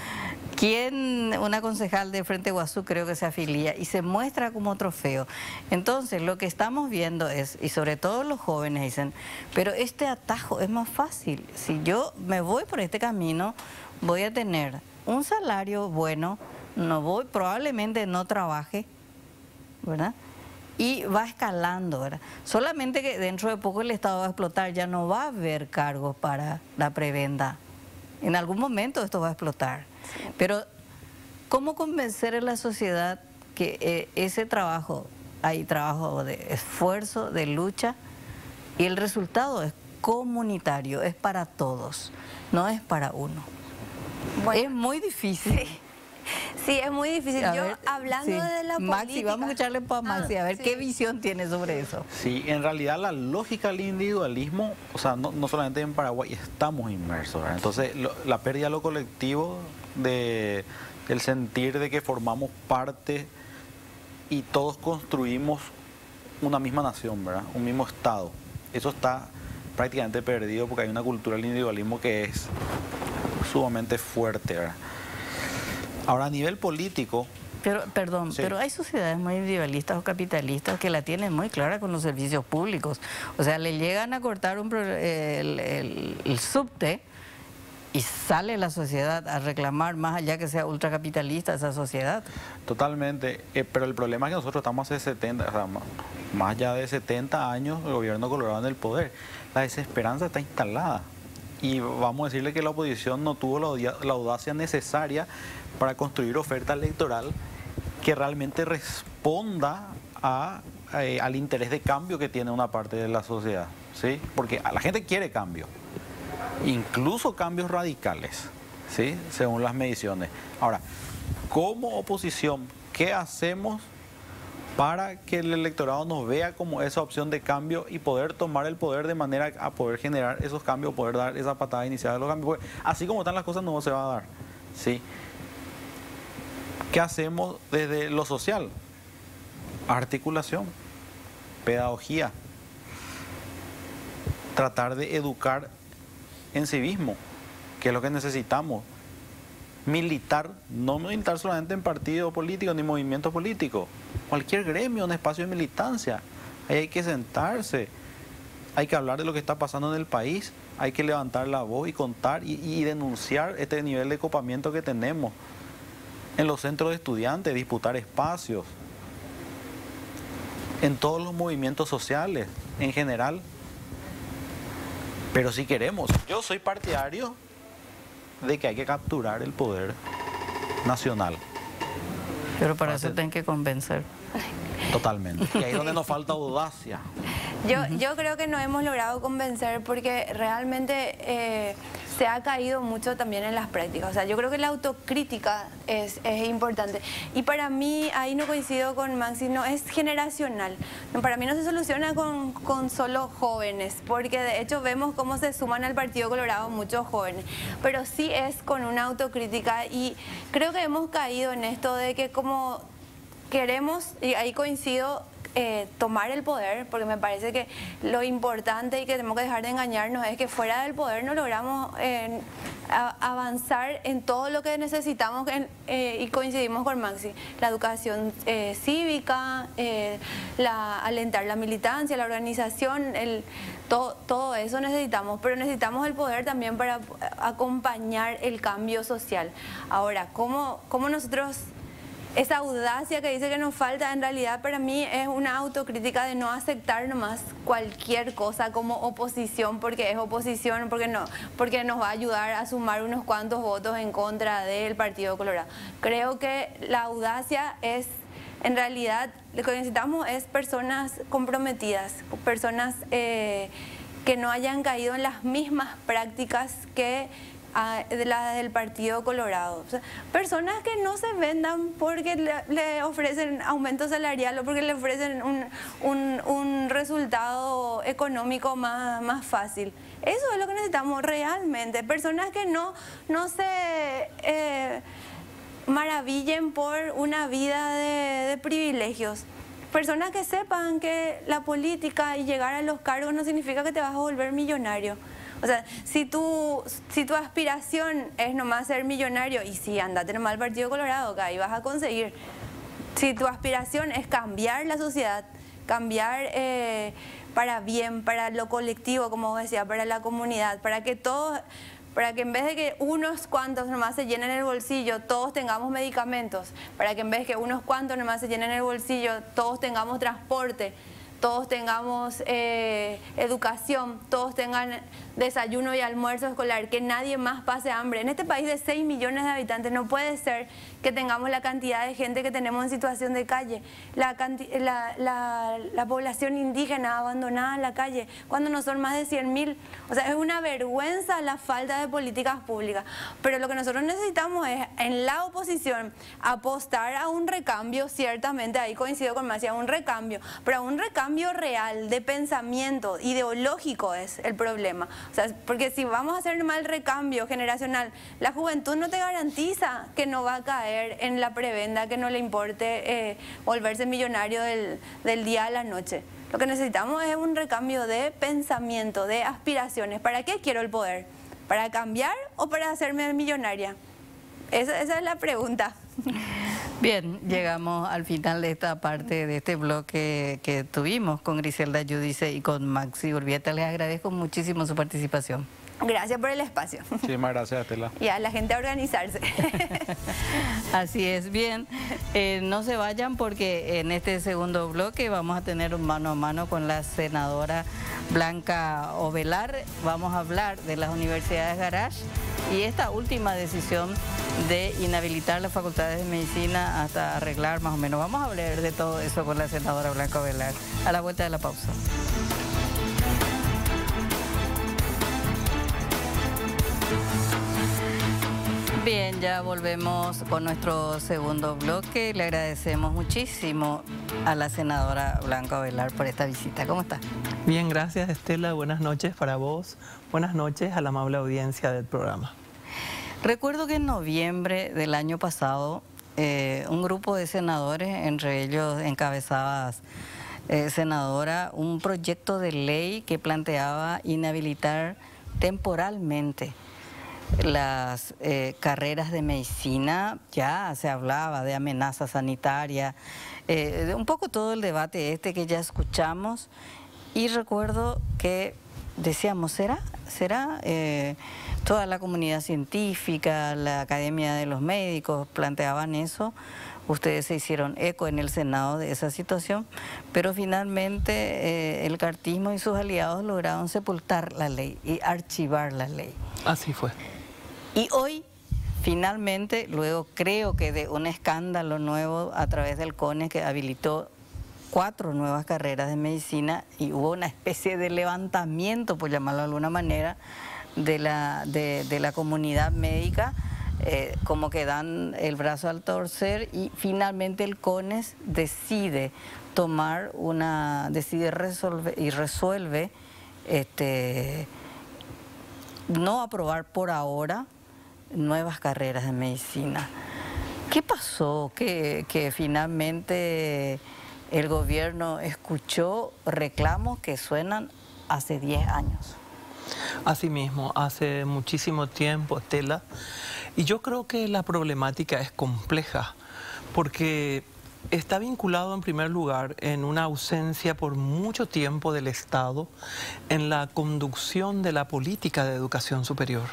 una concejal de Frente Guazú creo que se afilia y se muestra como trofeo. Entonces lo que estamos viendo es, y sobre todo los jóvenes dicen, pero este atajo es más fácil, si yo me voy por este camino voy a tener un salario bueno, probablemente no trabaje, ¿verdad? y va escalando, ¿verdad? Solamente que dentro de poco el Estado va a explotar, ya no va a haber cargos para la prebenda. En algún momento esto va a explotar. Pero, ¿cómo convencer a la sociedad que ese trabajo, hay trabajo de esfuerzo, de lucha, y el resultado es comunitario, es para todos, no es para uno? Bueno, es muy difícil. Sí, es muy difícil. A Yo, ver, hablando sí. de la Maxi, política... vamos a escucharle a Maxi, a ver sí. qué visión tiene sobre eso. Sí, en realidad la lógica del individualismo, o sea, no solamente en Paraguay, estamos inmersos, ¿verdad? Entonces, la pérdida de lo colectivo, del sentir de que formamos parte y todos construimos una misma nación, ¿verdad? Un mismo Estado. Eso está prácticamente perdido porque hay una cultura del individualismo que es sumamente fuerte, ¿verdad? Ahora, a nivel político... Pero, perdón, Sí. pero hay sociedades muy individualistas o capitalistas que la tienen muy clara con los servicios públicos. O sea, le llegan a cortar el subte y sale la sociedad a reclamar, más allá que sea ultracapitalista esa sociedad. Totalmente, pero el problema es que nosotros estamos hace 70, o sea, más allá de 70 años el gobierno colorado en el poder. La desesperanza está instalada y vamos a decirle que la oposición no tuvo la audacia necesaria para construir oferta electoral que realmente responda al interés de cambio que tiene una parte de la sociedad, ¿sí? Porque a la gente quiere cambio, incluso cambios radicales, ¿sí? Según las mediciones. Ahora, como oposición, ¿qué hacemos para que el electorado nos vea como esa opción de cambio y poder tomar el poder de manera a poder generar esos cambios, poder dar esa patada inicial de los cambios? Porque así como están las cosas no se va a dar, ¿sí? ¿Qué hacemos desde lo social? Articulación, pedagogía, tratar de educar en civismo, que es lo que necesitamos. Militar, no militar solamente en partido político ni movimiento político, cualquier gremio, un espacio de militancia. Ahí hay que sentarse, hay que hablar de lo que está pasando en el país, hay que levantar la voz y contar y denunciar este nivel de copamiento que tenemos. En los centros de estudiantes, disputar espacios, en todos los movimientos sociales en general. Pero si queremos, yo soy partidario de que hay que capturar el poder nacional. Pero para eso tienen que convencer. Totalmente. Y ahí es donde nos falta audacia. Yo creo que no hemos logrado convencer porque realmente se ha caído mucho también en las prácticas. O sea, yo creo que la autocrítica es importante. Y para mí, ahí no coincido con Maxi, no es generacional. No, para mí no se soluciona con solo jóvenes, porque de hecho vemos cómo se suman al Partido Colorado muchos jóvenes. Pero sí es con una autocrítica y creo que hemos caído en esto de que como queremos, y ahí coincido, tomar el poder, porque me parece que lo importante y que tenemos que dejar de engañarnos es que fuera del poder no logramos avanzar en todo lo que necesitamos y coincidimos con Maxi, la educación cívica, alentar la militancia, la organización, todo eso necesitamos, pero necesitamos el poder también para acompañar el cambio social. Ahora, ¿cómo nosotros... Esa audacia que dice que nos falta, en realidad para mí es una autocrítica de no aceptar nomás cualquier cosa como oposición, porque es oposición, porque nos va a ayudar a sumar unos cuantos votos en contra del Partido Colorado. Creo que la audacia es, en realidad, lo que necesitamos es personas comprometidas, personas que no hayan caído en las mismas prácticas que de la del Partido Colorado. O sea, personas que no se vendan porque le ofrecen aumento salarial o porque le ofrecen un resultado económico más fácil. Eso es lo que necesitamos realmente. Personas que no se maravillen por una vida de privilegios. Personas que sepan que la política y llegar a los cargos no significa que te vas a volver millonario. O sea, si tu aspiración es nomás ser millonario, y sí, andate nomás al Partido Colorado, que ahí vas a conseguir. Si tu aspiración es cambiar la sociedad, cambiar para bien, para lo colectivo, como decía, para la comunidad, para que todos para que en vez de que unos cuantos nomás se llenen el bolsillo, todos tengamos medicamentos, para que en vez de que unos cuantos nomás se llenen el bolsillo, todos tengamos transporte, todos tengamos educación, todos tengan desayuno y almuerzo escolar, que nadie más pase hambre. En este país de 6 millones de habitantes no puede ser que tengamos la cantidad de gente que tenemos en situación de calle, la población indígena abandonada en la calle, cuando no son más de 100.000. O sea, es una vergüenza la falta de políticas públicas. Pero lo que nosotros necesitamos es, en la oposición, apostar a un recambio, ciertamente, ahí coincido con Macia, un recambio, pero a un recambio real de pensamiento ideológico es el problema. O sea, porque si vamos a hacer mal recambio generacional, la juventud no te garantiza que no va a caer en la prebenda, que no le importe volverse millonario del día a la noche. Lo que necesitamos es un recambio de pensamiento, de aspiraciones. ¿Para qué quiero el poder? ¿Para cambiar o para hacerme millonaria? Esa es la pregunta. Bien, llegamos al final de esta parte de este bloque que tuvimos con Griselda Giudice y con Maxi Urbieta. Les agradezco muchísimo su participación. Gracias por el espacio. Muchísimas gracias, Estela. Y a la gente a organizarse. Así es, bien. No se vayan porque en este segundo bloque vamos a tener un mano a mano con la senadora Blanca Ovelar. Vamos a hablar de las universidades Garage y esta última decisión de inhabilitar las facultades de medicina hasta arreglar más o menos. Vamos a hablar de todo eso con la senadora Blanca Ovelar a la vuelta de la pausa. Bien, ya volvemos con nuestro segundo bloque. Le agradecemos muchísimo a la senadora Blanca Ovelar por esta visita. ¿Cómo está? Bien, gracias, Estela. Buenas noches para vos. Buenas noches a la amable audiencia del programa. Recuerdo que en noviembre del año pasado, un grupo de senadores, entre ellos encabezabas, senadora, un proyecto de ley que planteaba inhabilitar temporalmente las carreras de medicina. Ya se hablaba de amenaza sanitaria, de un poco todo el debate que ya escuchamos, y recuerdo que decíamos, ¿será? Toda la comunidad científica, la Academia de los Médicos planteaban eso. Ustedes se hicieron eco en el Senado de esa situación, pero finalmente el cartismo y sus aliados lograron sepultar la ley y archivar la ley. Así fue. Y hoy, finalmente, luego creo que de un escándalo nuevo a través del CONES que habilitó 4 nuevas carreras de medicina, y hubo una especie de levantamiento, por llamarlo de alguna manera, de la comunidad médica, como que dan el brazo al torcer, y finalmente el CONES decide resuelve no aprobar por ahora nuevas carreras de medicina. ¿Qué pasó? Que finalmente el gobierno escuchó reclamos que suenan hace 10 años. Así mismo, hace muchísimo tiempo, Estela. Y yo creo que la problemática es compleja, porque está vinculado en primer lugar en una ausencia por mucho tiempo del Estado en la conducción de la política de educación superior.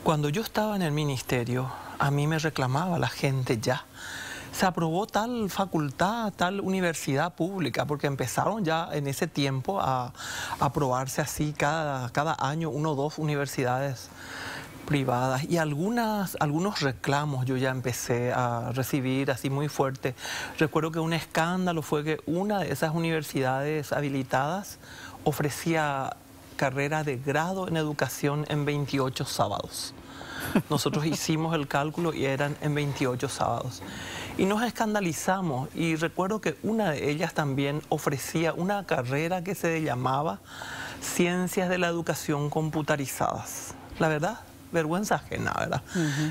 Cuando yo estaba en el ministerio, a mí me reclamaba la gente ya. Se aprobó tal facultad, tal universidad pública, porque empezaron ya en ese tiempo a aprobarse así cada año 1 o 2 universidades privadas, y algunos reclamos yo ya empecé a recibir así muy fuerte. Recuerdo que un escándalo fue que una de esas universidades habilitadas ofrecía carrera de grado en educación en 28 sábados. Nosotros hicimos el cálculo y eran en 28 sábados. Y nos escandalizamos, y recuerdo que una de ellas también ofrecía una carrera que se llamaba Ciencias de la Educación Computarizadas. La verdad, vergüenza ajena, ¿verdad?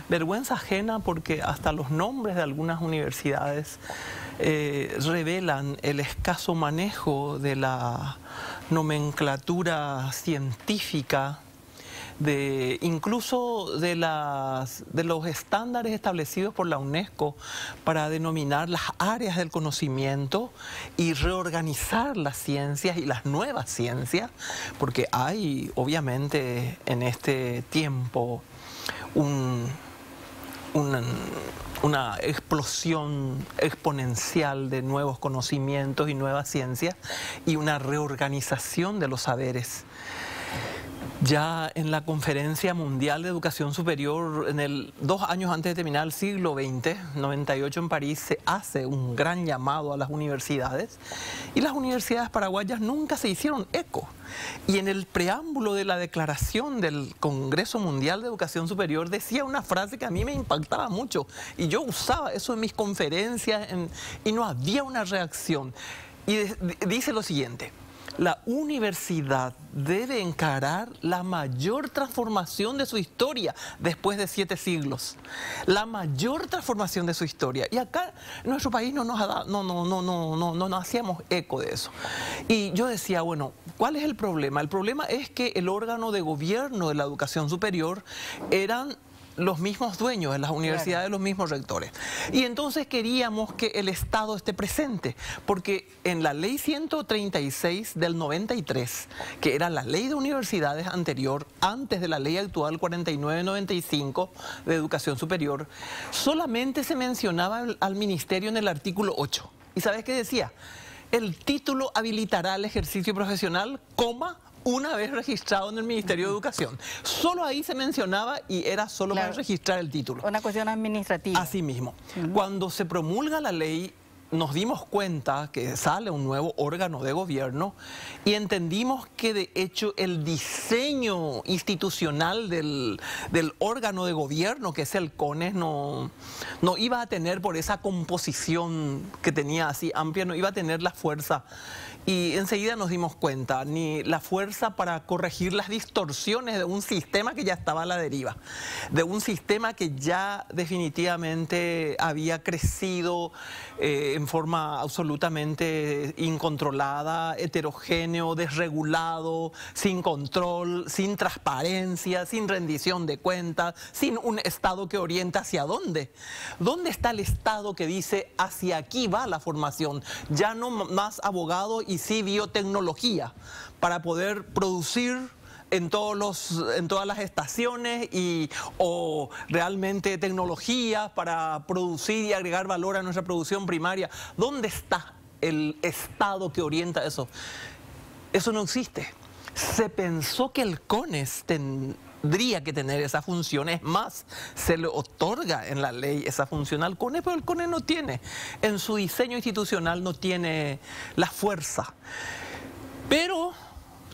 Vergüenza ajena, porque hasta los nombres de algunas universidades revelan el escaso manejo de la nomenclatura científica, incluso de los estándares establecidos por la UNESCO para denominar las áreas del conocimiento y reorganizar las ciencias y las nuevas ciencias, porque hay obviamente en este tiempo una explosión exponencial de nuevos conocimientos y nuevas ciencias y una reorganización de los saberes. Ya en la Conferencia Mundial de Educación Superior, 2 años antes de terminar el siglo XX, 98 en París, se hace un gran llamado a las universidades y las universidades paraguayas nunca se hicieron eco. Y en el preámbulo de la declaración del Congreso Mundial de Educación Superior decía una frase que a mí me impactaba mucho y yo usaba eso en mis conferencias y no había una reacción. Y dice lo siguiente: la universidad debe encarar la mayor transformación de su historia después de 7 siglos. La mayor transformación de su historia. Y acá en nuestro país no nos hacíamos eco de eso. Y yo decía, bueno, ¿cuál es el problema? El problema es que el órgano de gobierno de la educación superior eran los mismos dueños de las universidades, los mismos rectores. Y entonces queríamos que el Estado esté presente, porque en la ley 136 del 93, que era la ley de universidades anterior, antes de la ley actual 4995 de educación superior, solamente se mencionaba al ministerio en el artículo 8. ¿Y sabes qué decía? El título habilitará el ejercicio profesional, una vez registrado en el Ministerio de Educación. Solo ahí se mencionaba y era solo para registrar el título. Una cuestión administrativa. Así mismo. Cuando se promulga la ley, nos dimos cuenta que sale un nuevo órgano de gobierno y entendimos que de hecho el diseño institucional del órgano de gobierno, que es el CONES, no iba a tener, por esa composición que tenía así amplia, no iba a tener la fuerza. Y enseguida nos dimos cuenta, ni la fuerza para corregir las distorsiones de un sistema que ya estaba a la deriva, de un sistema que ya definitivamente había crecido en forma absolutamente incontrolada, heterogéneo, desregulado, sin control, sin transparencia, sin rendición de cuentas, sin un Estado que orienta hacia dónde. ¿Dónde está el Estado que dice hacia aquí va la formación? Ya no más abogado y sí biotecnología para poder producir en todas las estaciones o realmente tecnología para producir y agregar valor a nuestra producción primaria. ¿Dónde está el Estado que orienta eso? Eso no existe. Se pensó que el CONES tendría que tener esa función, es más, se le otorga en la ley esa función al CONES, pero el CONES no tiene, en su diseño institucional no tiene la fuerza. Pero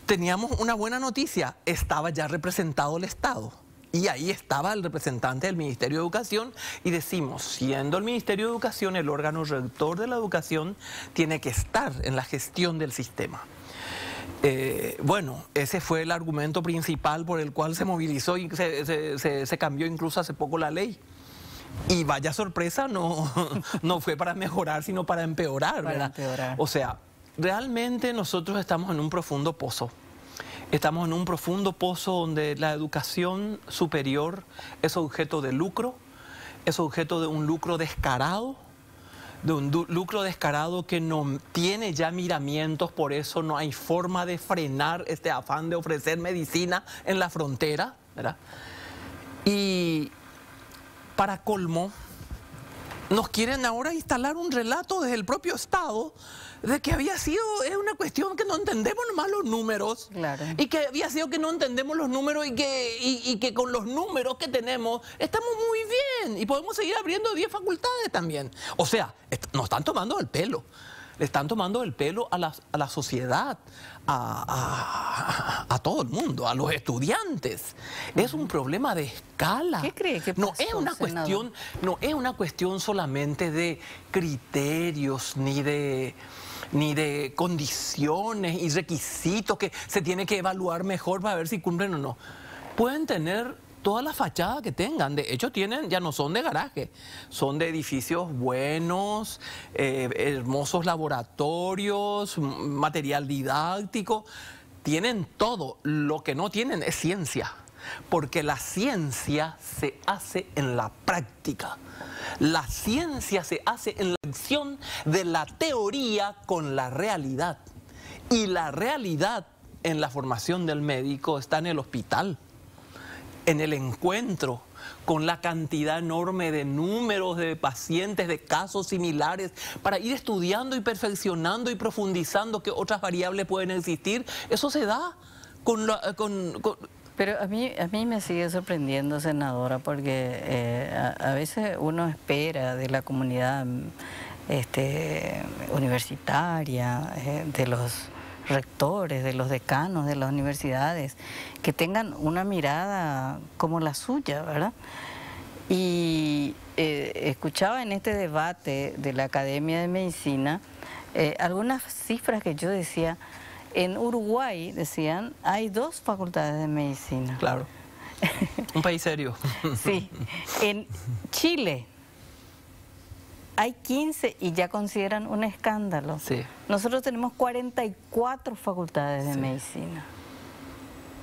teníamos una buena noticia, estaba ya representado el Estado. Y ahí estaba el representante del Ministerio de Educación y decimos, siendo el Ministerio de Educación el órgano rector de la educación, tiene que estar en la gestión del sistema. Bueno, ese fue el argumento principal por el cual se movilizó y se cambió incluso hace poco la ley. Y vaya sorpresa, no fue para mejorar, sino para empeorar, ¿verdad? O sea, realmente nosotros estamos en un profundo pozo. Estamos en un profundo pozo donde la educación superior es objeto de lucro, es objeto de un lucro descarado, que no tiene ya miramientos, por eso no hay forma de frenar este afán de ofrecer medicina en la frontera, ¿verdad? Y para colmo, nos quieren ahora instalar un relato desde el propio Estado de que es una cuestión que no entendemos nomás los números. Claro. Y que había sido que no entendemos los números y que con los números que tenemos estamos muy bien y podemos seguir abriendo 10 facultades también. O sea, nos están tomando el pelo. Le están tomando el pelo a la sociedad, a todo el mundo, a los estudiantes. Es un problema de escala. ¿Qué cree que pasó, no es una cuestión solamente de criterios ni de condiciones y requisitos que se tiene que evaluar mejor para ver si cumplen o no. Pueden tener toda la fachada que tengan, de hecho ya no son de garaje, son de edificios buenos, hermosos laboratorios, material didáctico, tienen todo, lo que no tienen es ciencia. porque la ciencia se hace en la práctica. La ciencia se hace en la acción de la teoría con la realidad. Y la realidad en la formación del médico está en el hospital, en el encuentro con la cantidad enorme de números de pacientes, de casos similares, para ir estudiando y perfeccionando y profundizando qué otras variables pueden existir. Eso se da con Pero a mí me sigue sorprendiendo, senadora, porque a veces uno espera de la comunidad universitaria, de los rectores, de los decanos de las universidades, que tengan una mirada como la suya, ¿verdad? Y escuchaba en este debate de la Academia de Medicina algunas cifras que yo decía. En Uruguay, decían, hay 2 facultades de medicina. Claro. Un país serio. Sí. En Chile hay 15 y ya consideran un escándalo. Sí. Nosotros tenemos 44 facultades de medicina.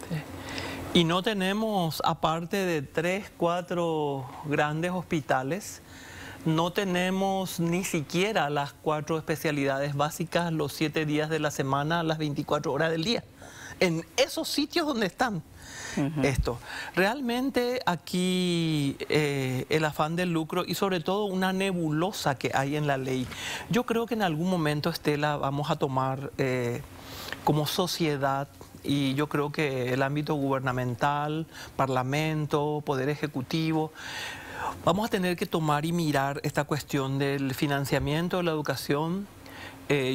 Sí. Y no tenemos, aparte de 3, 4 grandes hospitales, no tenemos ni siquiera las 4 especialidades básicas los 7 días de la semana, las 24 horas del día. En esos sitios donde están esto. Realmente aquí el afán del lucro y sobre todo una nebulosa que hay en la ley. Yo creo que en algún momento, Estela, vamos a tomar como sociedad, y yo creo que el ámbito gubernamental, parlamento, poder ejecutivo, vamos a tener que tomar y mirar esta cuestión del financiamiento de la educación.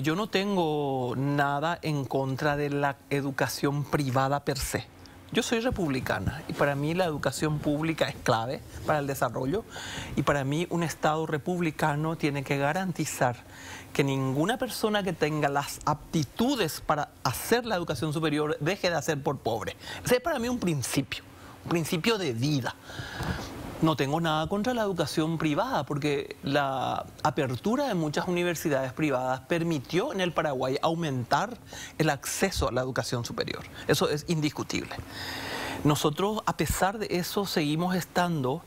Yo no tengo nada en contra de la educación privada per se. Yo soy republicana y para mí la educación pública es clave para el desarrollo, y para mí un Estado republicano tiene que garantizar que ninguna persona que tenga las aptitudes para hacer la educación superior deje de hacer por pobre. Ese es para mí un principio de vida. No tengo nada contra la educación privada, porque la apertura de muchas universidades privadas permitió en el Paraguay aumentar el acceso a la educación superior. Eso es indiscutible. Nosotros, a pesar de eso, seguimos estando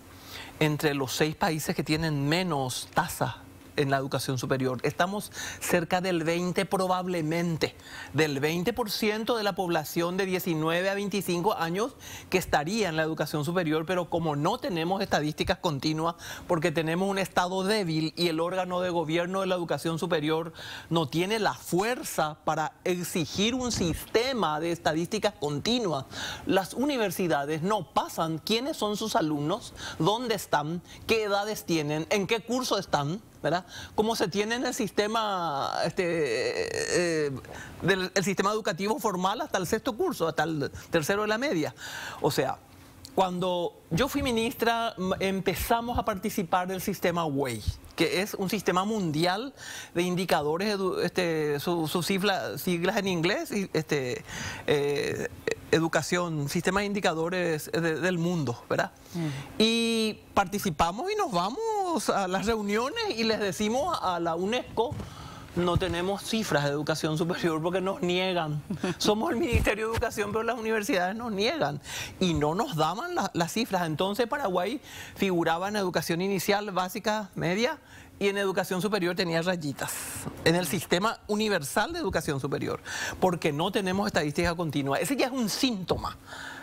entre los 6 países que tienen menos tasa en la educación superior. Estamos cerca del 20 probablemente, del 20% de la población de 19 a 25 años que estaría en la educación superior, pero como no tenemos estadísticas continuas, porque tenemos un Estado débil y el órgano de gobierno de la educación superior no tiene la fuerza para exigir un sistema de estadísticas continuas, las universidades no pasan quiénes son sus alumnos, dónde están, qué edades tienen, en qué curso están, ¿verdad? Como se tiene en el sistema, el sistema educativo formal hasta el 6º curso, hasta el 3º de la media. O sea, cuando yo fui ministra, empezamos a participar del sistema WEI, que es un sistema mundial de indicadores, sus siglas en inglés, educación, sistema de indicadores del mundo, ¿verdad? Y participamos y nos vamos a las reuniones y les decimos a la UNESCO: no tenemos cifras de educación superior porque nos niegan. Somos el Ministerio de Educación, pero las universidades nos niegan y no nos daban las cifras. Entonces Paraguay figuraba en educación inicial, básica, media, y en educación superior tenía rayitas en el sistema universal de educación superior, porque no tenemos estadística continua. Ese ya es un síntoma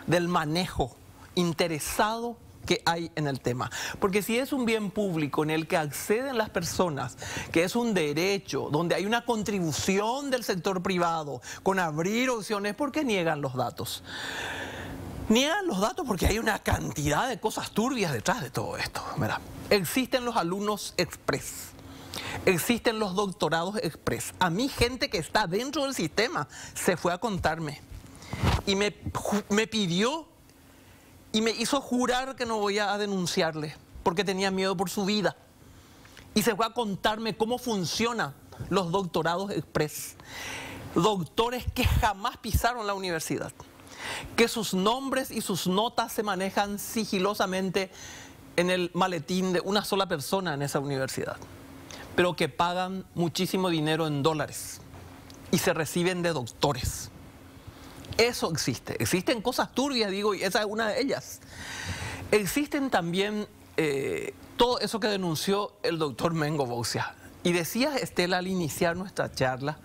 del manejo interesado que hay en el tema, porque si es un bien público en el que acceden las personas, que es un derecho, donde hay una contribución del sector privado con abrir opciones, ¿por qué niegan los datos? Niegan los datos porque hay una cantidad de cosas turbias detrás de todo esto, ¿verdad? Existen los alumnos express, existen los doctorados express. A mí, gente que está dentro del sistema se fue a contarme y me pidió y me hizo jurar que no voy a denunciarle porque tenía miedo por su vida. Y se fue a contarme cómo funcionan los doctorados express. Doctores que jamás pisaron la universidad, que sus nombres y sus notas se manejan sigilosamente en el maletín de una sola persona en esa universidad, pero que pagan muchísimo dinero en dólares y se reciben de doctores. Eso existe. Existen cosas turbias, digo, y esa es una de ellas. Existen también todo eso que denunció el doctor Mengo Boucia. Y decía Estela al iniciar nuestra charla,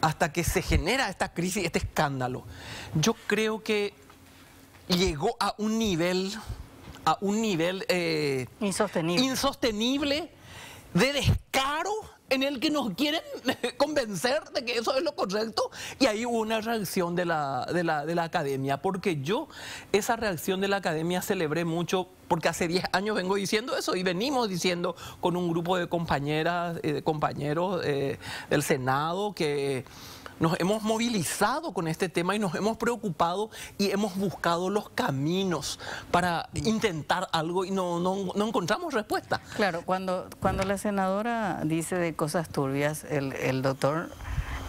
hasta que se genera esta crisis, este escándalo, yo creo que llegó a un nivel insostenible de descaro en el que nos quieren convencer de que eso es lo correcto, y ahí hubo una reacción de la academia, porque yo esa reacción de la academia celebré mucho, porque hace 10 años vengo diciendo eso y venimos diciendo con un grupo de compañeras, compañeros del Senado que nos hemos movilizado con este tema y nos hemos preocupado y hemos buscado los caminos para intentar algo y no encontramos respuesta. Claro, cuando la senadora dice de cosas turbias, el doctor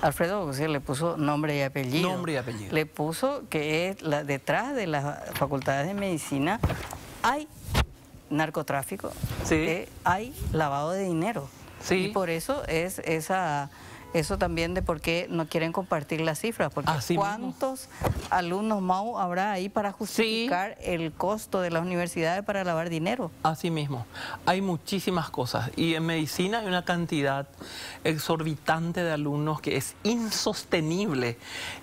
Alfredo Boucia le puso nombre y apellido. Nombre y apellido. Le puso que es detrás de las facultades de medicina hay narcotráfico, sí, hay lavado de dinero. Sí. Y por eso es eso también de por qué no quieren compartir las cifras, porque así ¿cuántos alumnos Mau habrá ahí para justificar el costo de las universidades para lavar dinero? Así mismo, hay muchísimas cosas, y en medicina hay una cantidad exorbitante de alumnos que es insostenible,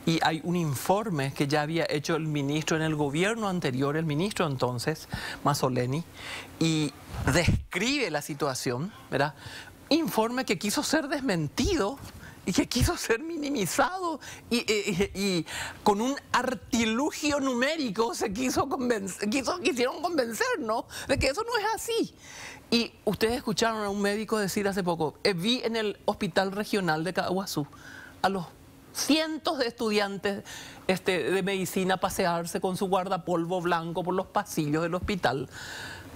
y hay un informe que ya había hecho el ministro en el gobierno anterior, el ministro entonces, Mazzoleni, y describe la situación, ¿verdad? Informe que quiso ser desmentido y que quiso ser minimizado y con un artilugio numérico quisieron convencernos de que eso no es así. Y ustedes escucharon a un médico decir hace poco, vi en el hospital regional de Caaguazú a los cientos de estudiantes de medicina pasearse con su guardapolvo blanco por los pasillos del hospital.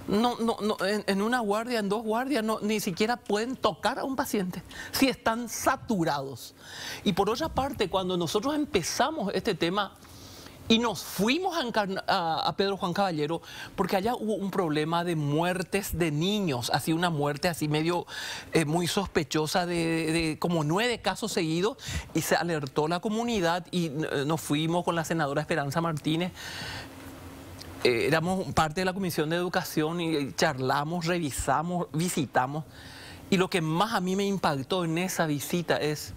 En una guardia, en 2 guardias, ni siquiera pueden tocar a un paciente si están saturados. Y por otra parte, cuando nosotros empezamos este tema y nos fuimos a Pedro Juan Caballero, porque allá hubo un problema de muertes de niños, así una muerte así medio muy sospechosa de como 9 casos seguidos, y se alertó la comunidad y nos fuimos con la senadora Esperanza Martínez. Éramos parte de la Comisión de Educación y charlamos, revisamos, visitamos. Y lo que más a mí me impactó en esa visita es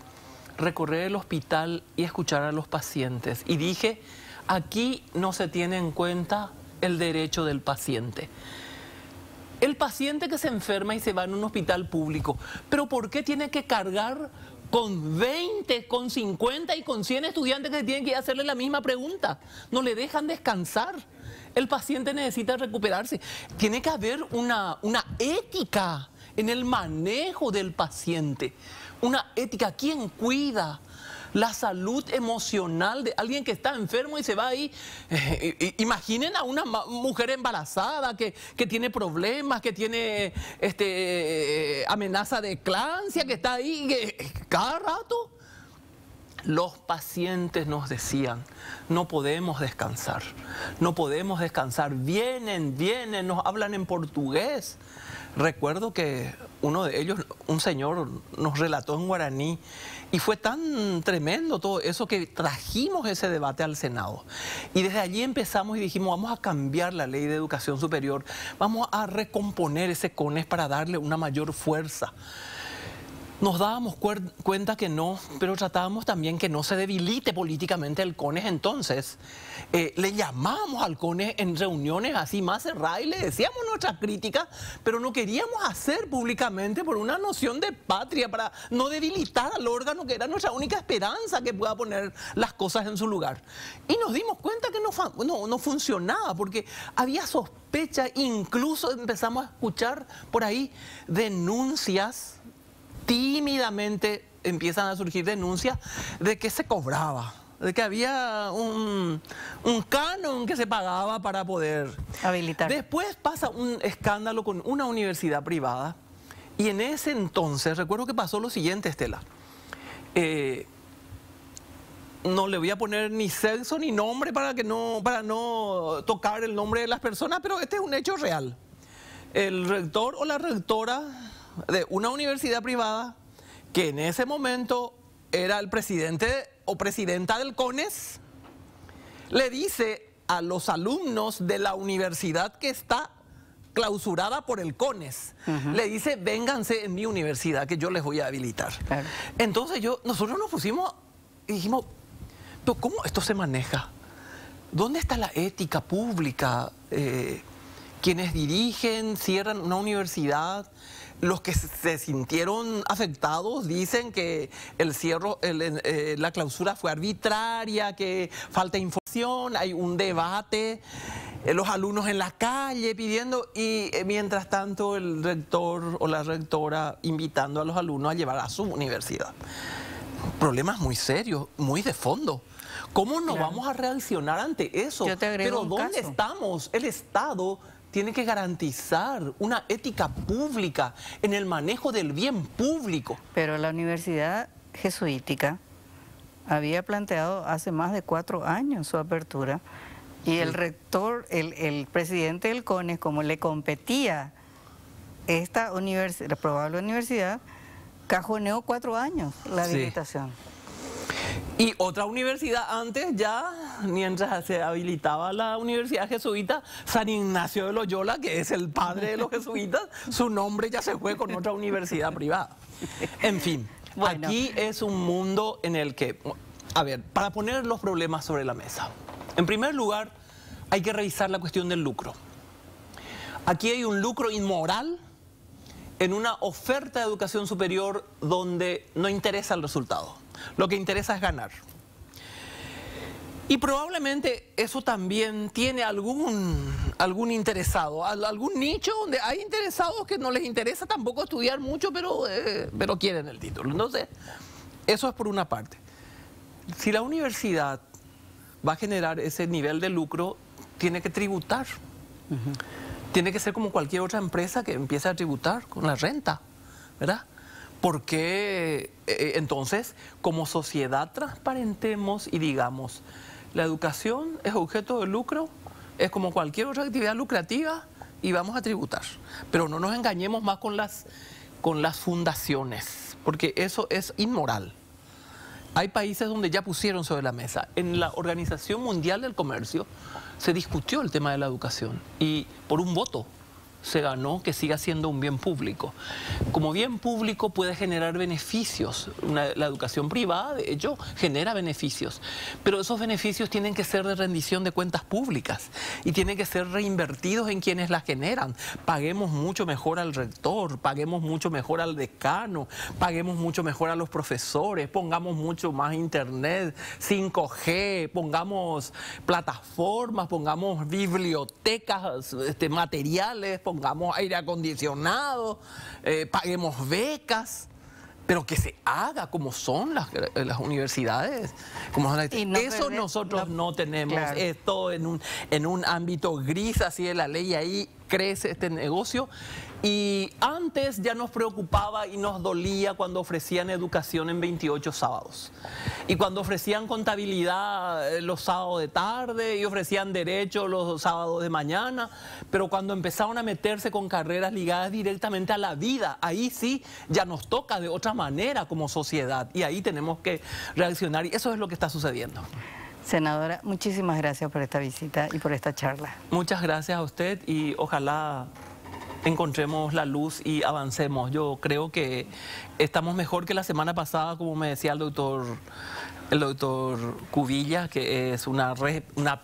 recorrer el hospital y escuchar a los pacientes. Y dije, aquí no se tiene en cuenta el derecho del paciente. El paciente que se enferma y se va en un hospital público, ¿pero por qué tiene que cargar con 20, con 50 y con 100 estudiantes que tienen que hacerle la misma pregunta? No le dejan descansar. El paciente necesita recuperarse. Tiene que haber una ética en el manejo del paciente. Una ética. ¿Quién cuida la salud emocional de alguien que está enfermo y se va ahí? Imaginen a una mujer embarazada que tiene problemas, que tiene amenaza de eclampsia, que está ahí cada rato. Los pacientes nos decían, no podemos descansar, no podemos descansar, vienen, nos hablan en portugués. Recuerdo que uno de ellos, un señor, nos relató en guaraní, y fue tan tremendo todo eso que trajimos ese debate al Senado. Y desde allí empezamos y dijimos, vamos a cambiar la ley de educación superior, vamos a recomponer ese CONES para darle una mayor fuerza. Nos dábamos cuenta que no, pero tratábamos también que no se debilite políticamente el CONES. Entonces, le llamábamos al CONES en reuniones así más cerradas y le decíamos nuestra crítica, pero no queríamos hacer públicamente por una noción de patria, para no debilitar al órgano que era nuestra única esperanza que pueda poner las cosas en su lugar. Y nos dimos cuenta que no funcionaba, porque había sospecha, incluso empezamos a escuchar por ahí denuncias. Tímidamente empiezan a surgir denuncias de que se cobraba, de que había un canon que se pagaba para poder habilitar. Después pasa un escándalo con una universidad privada, y en ese entonces recuerdo que pasó lo siguiente, Estela. No le voy a poner ni sexo ni nombre para no tocar el nombre de las personas, pero este es un hecho real. El rector o la rectora de una universidad privada, que en ese momento era el presidente o presidenta del CONES, le dice a los alumnos de la universidad que está clausurada por el CONES, le dice, vénganse en mi universidad que yo les voy a habilitar. Claro. Entonces nosotros nos pusimos y dijimos, ¿pero cómo esto se maneja? ¿Dónde está la ética pública? Quienes dirigen, cierran una universidad, los que se sintieron afectados dicen que el cierre, la clausura fue arbitraria, que falta información, hay un debate, los alumnos en la calle pidiendo, y mientras tanto el rector o la rectora invitando a los alumnos a llevar a su universidad. Problemas muy serios, muy de fondo. ¿Cómo no vamos a reaccionar ante eso? Yo te agrego Pero ¿dónde estamos? El Estado tiene que garantizar una ética pública en el manejo del bien público. Pero la Universidad Jesuítica había planteado hace más de 4 años su apertura y el rector, el presidente del CONES, como le competía esta universidad, la probable universidad, cajoneó 4 años la habilitación. Y otra universidad antes ya, mientras se habilitaba la Universidad Jesuita, San Ignacio de Loyola, que es el padre de los jesuitas, su nombre ya se fue con otra universidad privada. En fin, bueno, aquí es un mundo en el que, a ver, para poner los problemas sobre la mesa, en primer lugar, hay que revisar la cuestión del lucro. Aquí hay un lucro inmoral en una oferta de educación superior donde no interesa el resultado. Lo que interesa es ganar. Y probablemente eso también tiene algún interesado, algún nicho donde hay interesados que no les interesa tampoco estudiar mucho, pero quieren el título. Entonces, eso es por una parte. Si la universidad va a generar ese nivel de lucro, tiene que tributar. Tiene que ser como cualquier otra empresa que empiece a tributar con la renta, ¿verdad? Porque entonces, como sociedad, transparentemos y digamos, la educación es objeto de lucro, es como cualquier otra actividad lucrativa y vamos a tributar. Pero no nos engañemos más con las fundaciones, porque eso es inmoral. Hay países donde ya pusieron sobre la mesa. En la Organización Mundial del Comercio se discutió el tema de la educación y por un voto se ganó que siga siendo un bien público. Como bien público puede generar beneficios. La educación privada, de hecho, genera beneficios. Pero esos beneficios tienen que ser de rendición de cuentas públicas y tienen que ser reinvertidos en quienes las generan. Paguemos mucho mejor al rector, paguemos mucho mejor al decano, paguemos mucho mejor a los profesores, pongamos mucho más internet, 5G, pongamos plataformas, pongamos bibliotecas, materiales, pongamos aire acondicionado, paguemos becas, pero que se haga como son las universidades. Como son eso nosotros no tenemos, claro. Es todo en un ámbito gris así de la ley, ahí crece este negocio. Y antes ya nos preocupaba y nos dolía cuando ofrecían educación en 28 sábados. Y cuando ofrecían contabilidad los sábados de tarde y ofrecían derecho los sábados de mañana. Pero cuando empezaron a meterse con carreras ligadas directamente a la vida, ahí sí ya nos toca de otra manera como sociedad. Y ahí tenemos que reaccionar y eso es lo que está sucediendo. Senadora, muchísimas gracias por esta visita y por esta charla. Muchas gracias a usted y ojalá encontremos la luz y avancemos. Yo creo que estamos mejor que la semana pasada, como me decía el doctor Cubilla, que es una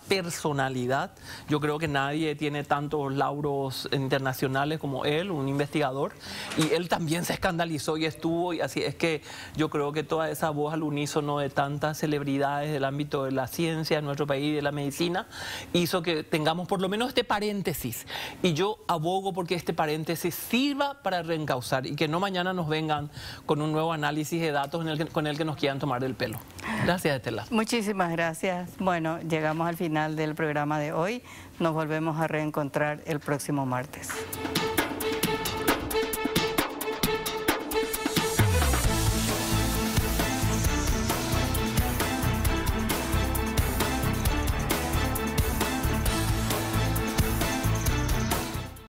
personalidad. Yo creo que nadie tiene tantos lauros internacionales como él, un investigador, y él también se escandalizó y estuvo, y así es que yo creo que toda esa voz al unísono de tantas celebridades del ámbito de la ciencia en nuestro país, de la medicina, hizo que tengamos por lo menos este paréntesis, y yo abogo porque este paréntesis sirva para reencauzar y que no mañana nos vengan con un nuevo análisis de datos con el que nos quieran tomar el pelo. Gracias, Estela. Muchísimas gracias. Bueno, llegamos al final del programa de hoy. Nos volvemos a reencontrar el próximo martes.